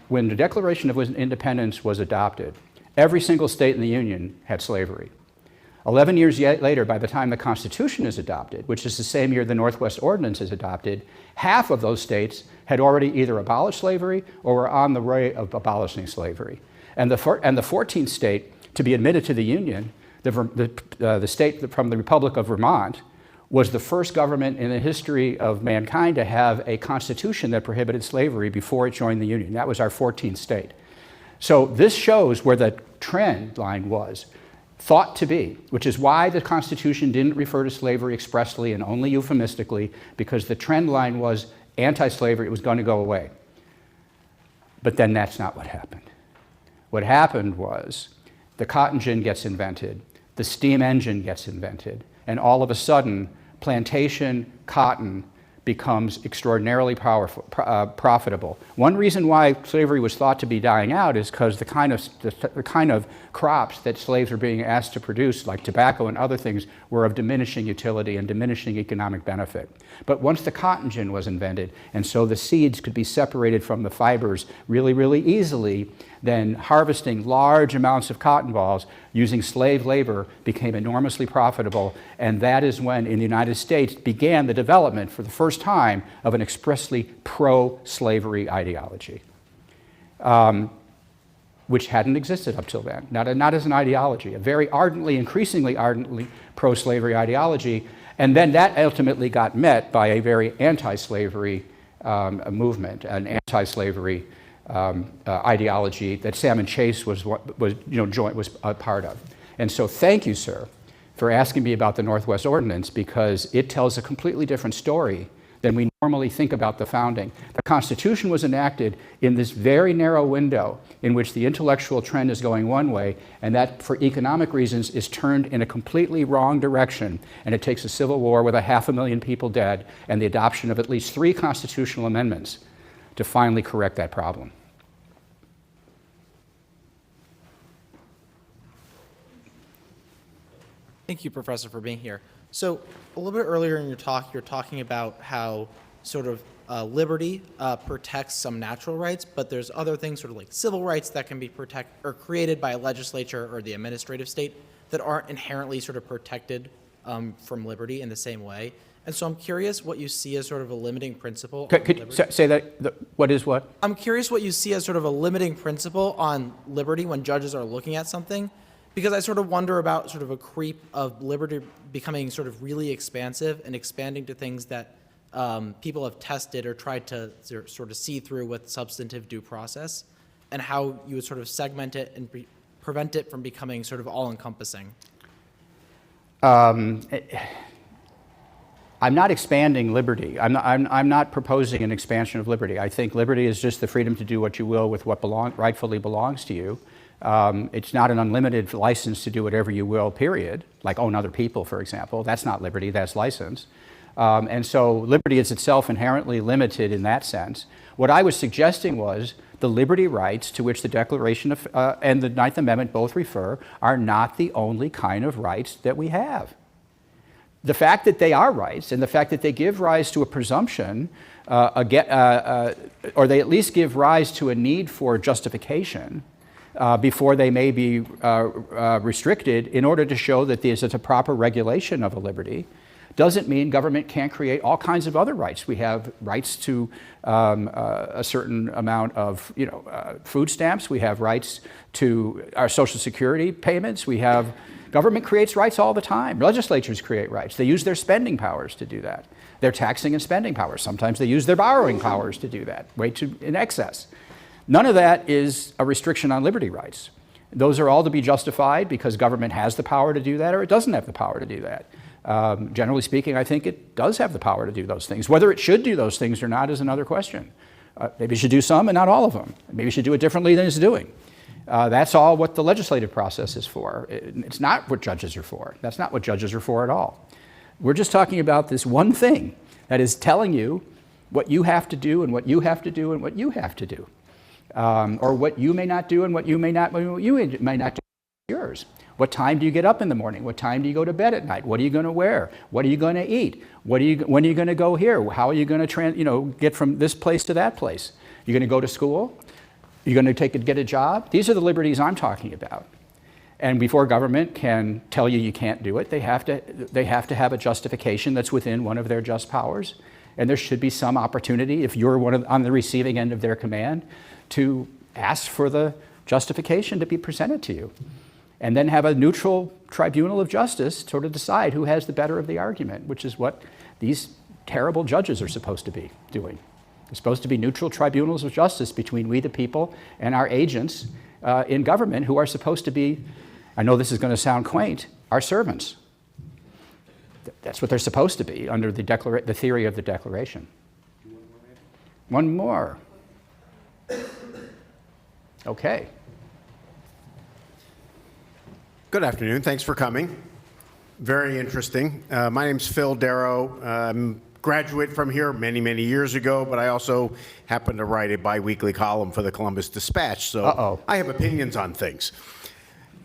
when the Declaration of Independence was adopted, every single state in the Union had slavery. 11 years later, by the time the Constitution is adopted, which is the same year the Northwest Ordinance is adopted, half of those states had already either abolished slavery or were on the way of abolishing slavery. And the 14th state to be admitted to the Union, the state from the Republic of Vermont, was the first government in the history of mankind to have a constitution that prohibited slavery before it joined the Union. That was our 14th state. So this shows where the trend line was thought to be, which is why the Constitution didn't refer to slavery expressly and only euphemistically, because the trend line was anti-slavery, it was going to go away. But then that's not what happened. What happened was the cotton gin gets invented, the steam engine gets invented, and all of a sudden, plantation cotton becomes extraordinarily profitable. One reason why slavery was thought to be dying out is because the kind of crops that slaves were being asked to produce, like tobacco and other things, were of diminishing utility and diminishing economic benefit. But once the cotton gin was invented, and so the seeds could be separated from the fibers really, really easily, then harvesting large amounts of cotton balls using slave labor became enormously profitable, and that is when, in the United States, began the development, for the first time, of an expressly pro-slavery ideology, which hadn't existed up till then, not as an ideology, a very ardently, increasingly ardently pro-slavery ideology. And then that ultimately got met by a very anti-slavery movement, an anti-slavery ideology that Salmon Chase was a part of. And so thank you, sir, for asking me about the Northwest Ordinance, because it tells a completely different story than we normally think about the founding. The Constitution was enacted in this very narrow window in which the intellectual trend is going one way, and that for economic reasons is turned in a completely wrong direction. And it takes a civil war with 500,000 people dead and the adoption of at least 3 constitutional amendments to finally correct that problem. Thank you, Professor, for being here. So a little bit earlier in your talk, you're talking about how sort of liberty protects some natural rights, but there's other things sort of like civil rights that can be created by a legislature or the administrative state that aren't inherently sort of protected from liberty in the same way. And so I'm curious what you see as sort of a limiting principle. Could you say that? What is what? I'm curious what you see as sort of a limiting principle on liberty when judges are looking at something. Because I sort of wonder about sort of a creep of liberty becoming sort of really expansive and expanding to things that people have tested or tried to sort of see through with substantive due process, and how you would sort of segment it and prevent it from becoming sort of all-encompassing. I'm not expanding liberty. I'm not proposing an expansion of liberty. I think liberty is just the freedom to do what you will with what rightfully belongs to you. It's not an unlimited license to do whatever you will, period, like own other people, for example. That's not liberty, that's license. And so liberty is itself inherently limited in that sense. What I was suggesting was the liberty rights to which the Declaration and the Ninth Amendment both refer are not the only kind of rights that we have. The fact that they are rights and the fact that they give rise to a presumption, or they at least give rise to a need for justification, before they may be restricted in order to show that there's a proper regulation of a liberty, doesn't mean government can't create all kinds of other rights. We have rights to a certain amount of food stamps. We have rights to our Social Security payments. Government creates rights all the time. Legislatures create rights. They use their spending powers to do that. Their taxing and spending powers. Sometimes they use their borrowing powers to do that, way in excess. None of that is a restriction on liberty rights. Those are all to be justified because government has the power to do that or it doesn't have the power to do that. Generally speaking, I think it does have the power to do those things. Whether it should do those things or not is another question. Maybe it should do some and not all of them. Maybe it should do it differently than it's doing. That's all what the legislative process is for. It's not what judges are for. That's not what judges are for at all. We're just talking about this one thing that is telling you what you have to do and what you have to do and what you have to do. Or what you may not do and what you may not do yours. What time do you get up in the morning? What time do you go to bed at night? What are you going to wear? What are you going to eat? When are you going to go here? How are you going to get from this place to that place? You're going to go to school? You're going to get a job? These are the liberties I'm talking about. And before government can tell you can't do it, they have to have a justification that's within one of their just powers. And there should be some opportunity, if you're on the receiving end of their command, to ask for the justification to be presented to you. And then have a neutral tribunal of justice sort of decide who has the better of the argument, which is what these terrible judges are supposed to be doing. They're supposed to be neutral tribunals of justice between we the people and our agents in government who are supposed to be, I know this is going to sound quaint, our servants. That's what they're supposed to be under the theory of the Declaration. One more. Okay. Good afternoon. Thanks for coming. Very interesting. My name's Phil Darrow. I'm a graduate from here many, many years ago, but I also happen to write a biweekly column for the Columbus Dispatch, so I have opinions on things.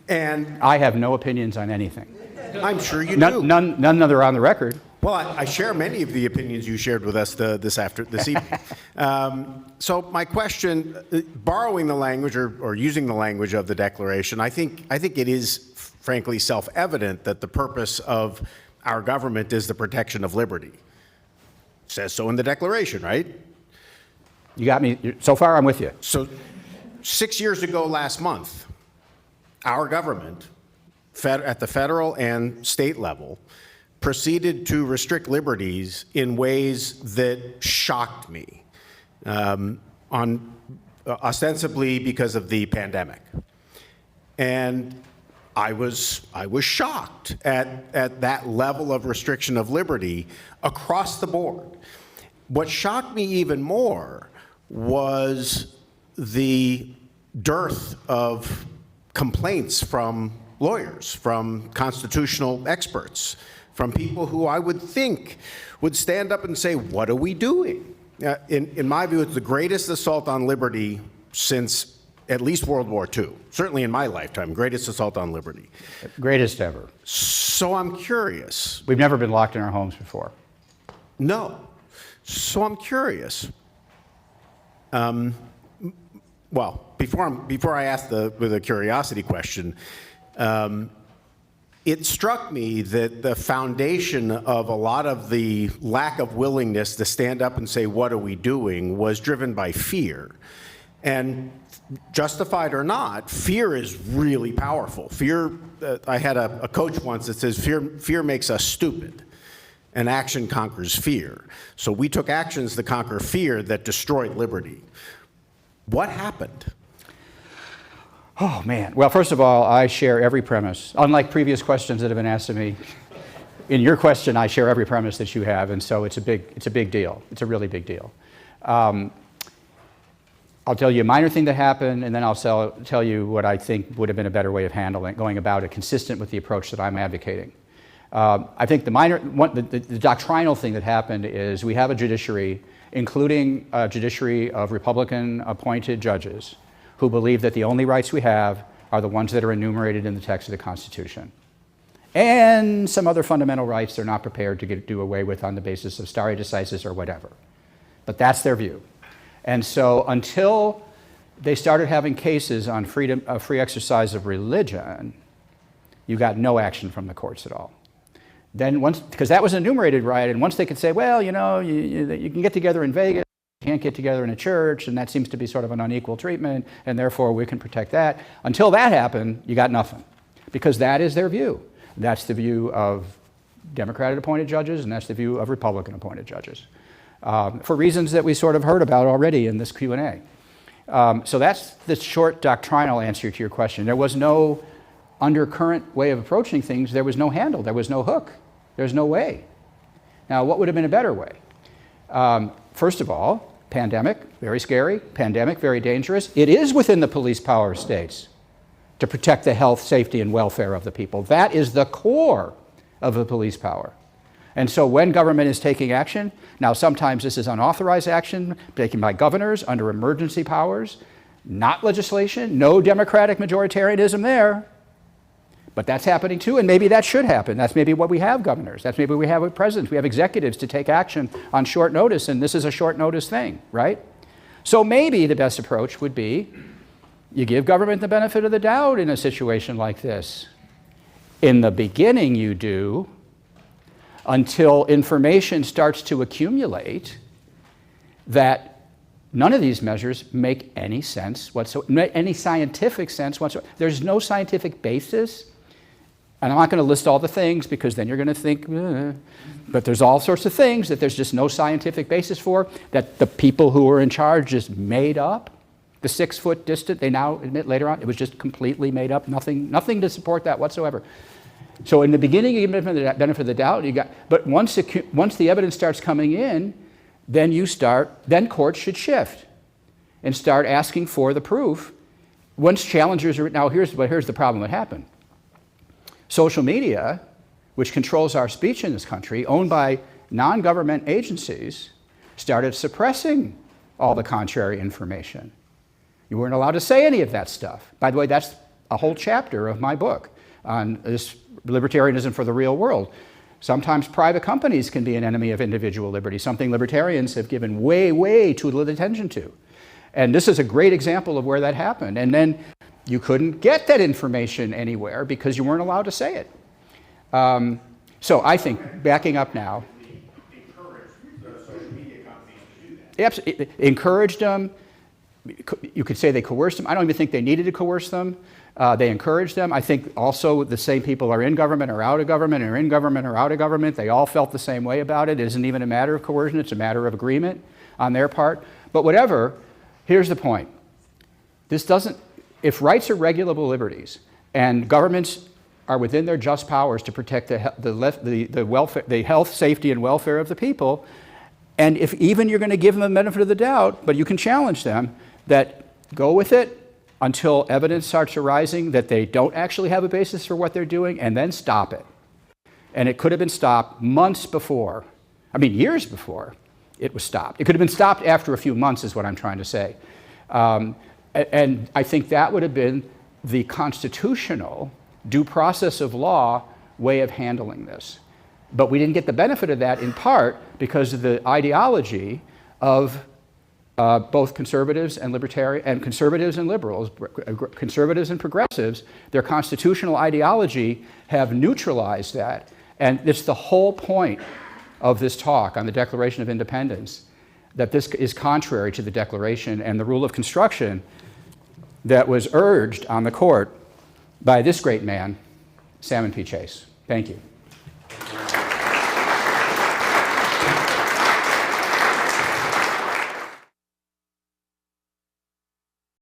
And I have no opinions on anything. I'm sure you do. None that are on the record. Well, I share many of the opinions you shared with us this evening. So my question, borrowing the language or using the language of the Declaration, I think it is frankly self-evident that the purpose of our government is the protection of liberty. It says so in the Declaration, right? You got me. So far, I'm with you. So 6 years ago last month, our government, at the federal and state level, proceeded to restrict liberties in ways that shocked me, ostensibly because of the pandemic. And I was shocked at that level of restriction of liberty across the board. What shocked me even more was the dearth of complaints from lawyers, from constitutional experts, from people who I would think would stand up and say, what are we doing? In my view, it's the greatest assault on liberty since at least World War II. Certainly in my lifetime, greatest assault on liberty. Greatest ever. So I'm curious. We've never been locked in our homes before. No. So I'm curious. Well, before I ask the curiosity question, it struck me that the foundation of a lot of the lack of willingness to stand up and say, what are we doing, was driven by fear. And justified or not, fear is really powerful. Fear, I had a coach once that says, fear makes us stupid, and action conquers fear. So we took actions to conquer fear that destroyed liberty. What happened? Oh, man. Well, first of all, I share every premise. Unlike previous questions that have been asked of me, in your question, I share every premise that you have, and so it's a big deal. It's a really big deal. I'll tell you a minor thing that happened, and then I'll tell you what I think would have been a better way of going about it, consistent with the approach that I'm advocating. I think the doctrinal thing that happened is we have a judiciary, including a judiciary of Republican-appointed judges, who believe that the only rights we have are the ones that are enumerated in the text of the Constitution. And some other fundamental rights they're not prepared to do away with on the basis of stare decisis or whatever. But that's their view. And so until they started having cases on freedom of free exercise of religion, you got no action from the courts at all. Then because that was an enumerated right, and once they could say, well, you know, you can get together in Vegas, you can't get together in a church, and that seems to be sort of an unequal treatment, and therefore we can protect that. Until that happened, you got nothing, because that is their view. That's the view of Democratic-appointed judges, and that's the view of Republican-appointed judges, for reasons that we sort of heard about already in this Q&A. So that's the short doctrinal answer to your question. There was no undercurrent way of approaching things. There was no handle. There was no hook. There's no way. Now, what would have been a better way? First of all, pandemic, very scary. Pandemic, very dangerous. It is within the police power of states to protect the health, safety, and welfare of the people. That is the core of the police power. And so when government is taking action, now sometimes this is unauthorized action taken by governors under emergency powers, not legislation, no democratic majoritarianism there. But that's happening too, and maybe that should happen. That's maybe what we have governors. That's maybe we have presidents. We have executives to take action on short notice, and this is a short notice thing, right? So maybe the best approach would be you give government the benefit of the doubt in a situation like this. In the beginning you do, until information starts to accumulate that none of these measures make any sense whatsoever, any scientific sense whatsoever. There's no scientific basis. And I'm not going to list all the things because then you're going to think, but there's all sorts of things that there's just no scientific basis for, that the people who were in charge just made up. The 6-foot distance, they now admit later on, it was just completely made up, nothing to support that whatsoever. So in the beginning, you give the benefit of the doubt, but once the evidence starts coming in, then courts should shift and start asking for the proof. Once challengers are, now here's the problem that happened. Social media, which controls our speech in this country, owned by non-government agencies, started suppressing all the contrary information. You weren't allowed to say any of that stuff. By the way, that's a whole chapter of my book on this libertarianism for the real world. Sometimes private companies can be an enemy of individual liberty, something libertarians have given way, way too little attention to. And this is a great example of where that happened. And then you couldn't get that information anywhere because you weren't allowed to say it. So I think, backing up now, encouraged them, you could say they coerced them. I don't even think they needed to coerce them. They encouraged them. I think also the same people are in government or out of government, or in government or out of government. They all felt the same way about it. It isn't even a matter of coercion. It's a matter of agreement on their part. But whatever, here's the point. This doesn't, if rights are regulable liberties and governments are within their just powers to protect the health, safety, and welfare of the people, and if even you're going to give them the benefit of the doubt, but you can challenge them, that go with it until evidence starts arising that they don't actually have a basis for what they're doing, and then stop it. And it could have been stopped months before, years before it was stopped. It could have been stopped after a few months is what I'm trying to say. And I think that would have been the constitutional due process of law way of handling this. But we didn't get the benefit of that in part because of the ideology of both conservatives and libertarians, and conservatives and liberals, conservatives and progressives. Their constitutional ideology have neutralized that. And it's the whole point of this talk on the Declaration of Independence, that this is contrary to the Declaration and the rule of construction that was urged on the court by this great man, Salmon P. Chase. Thank you.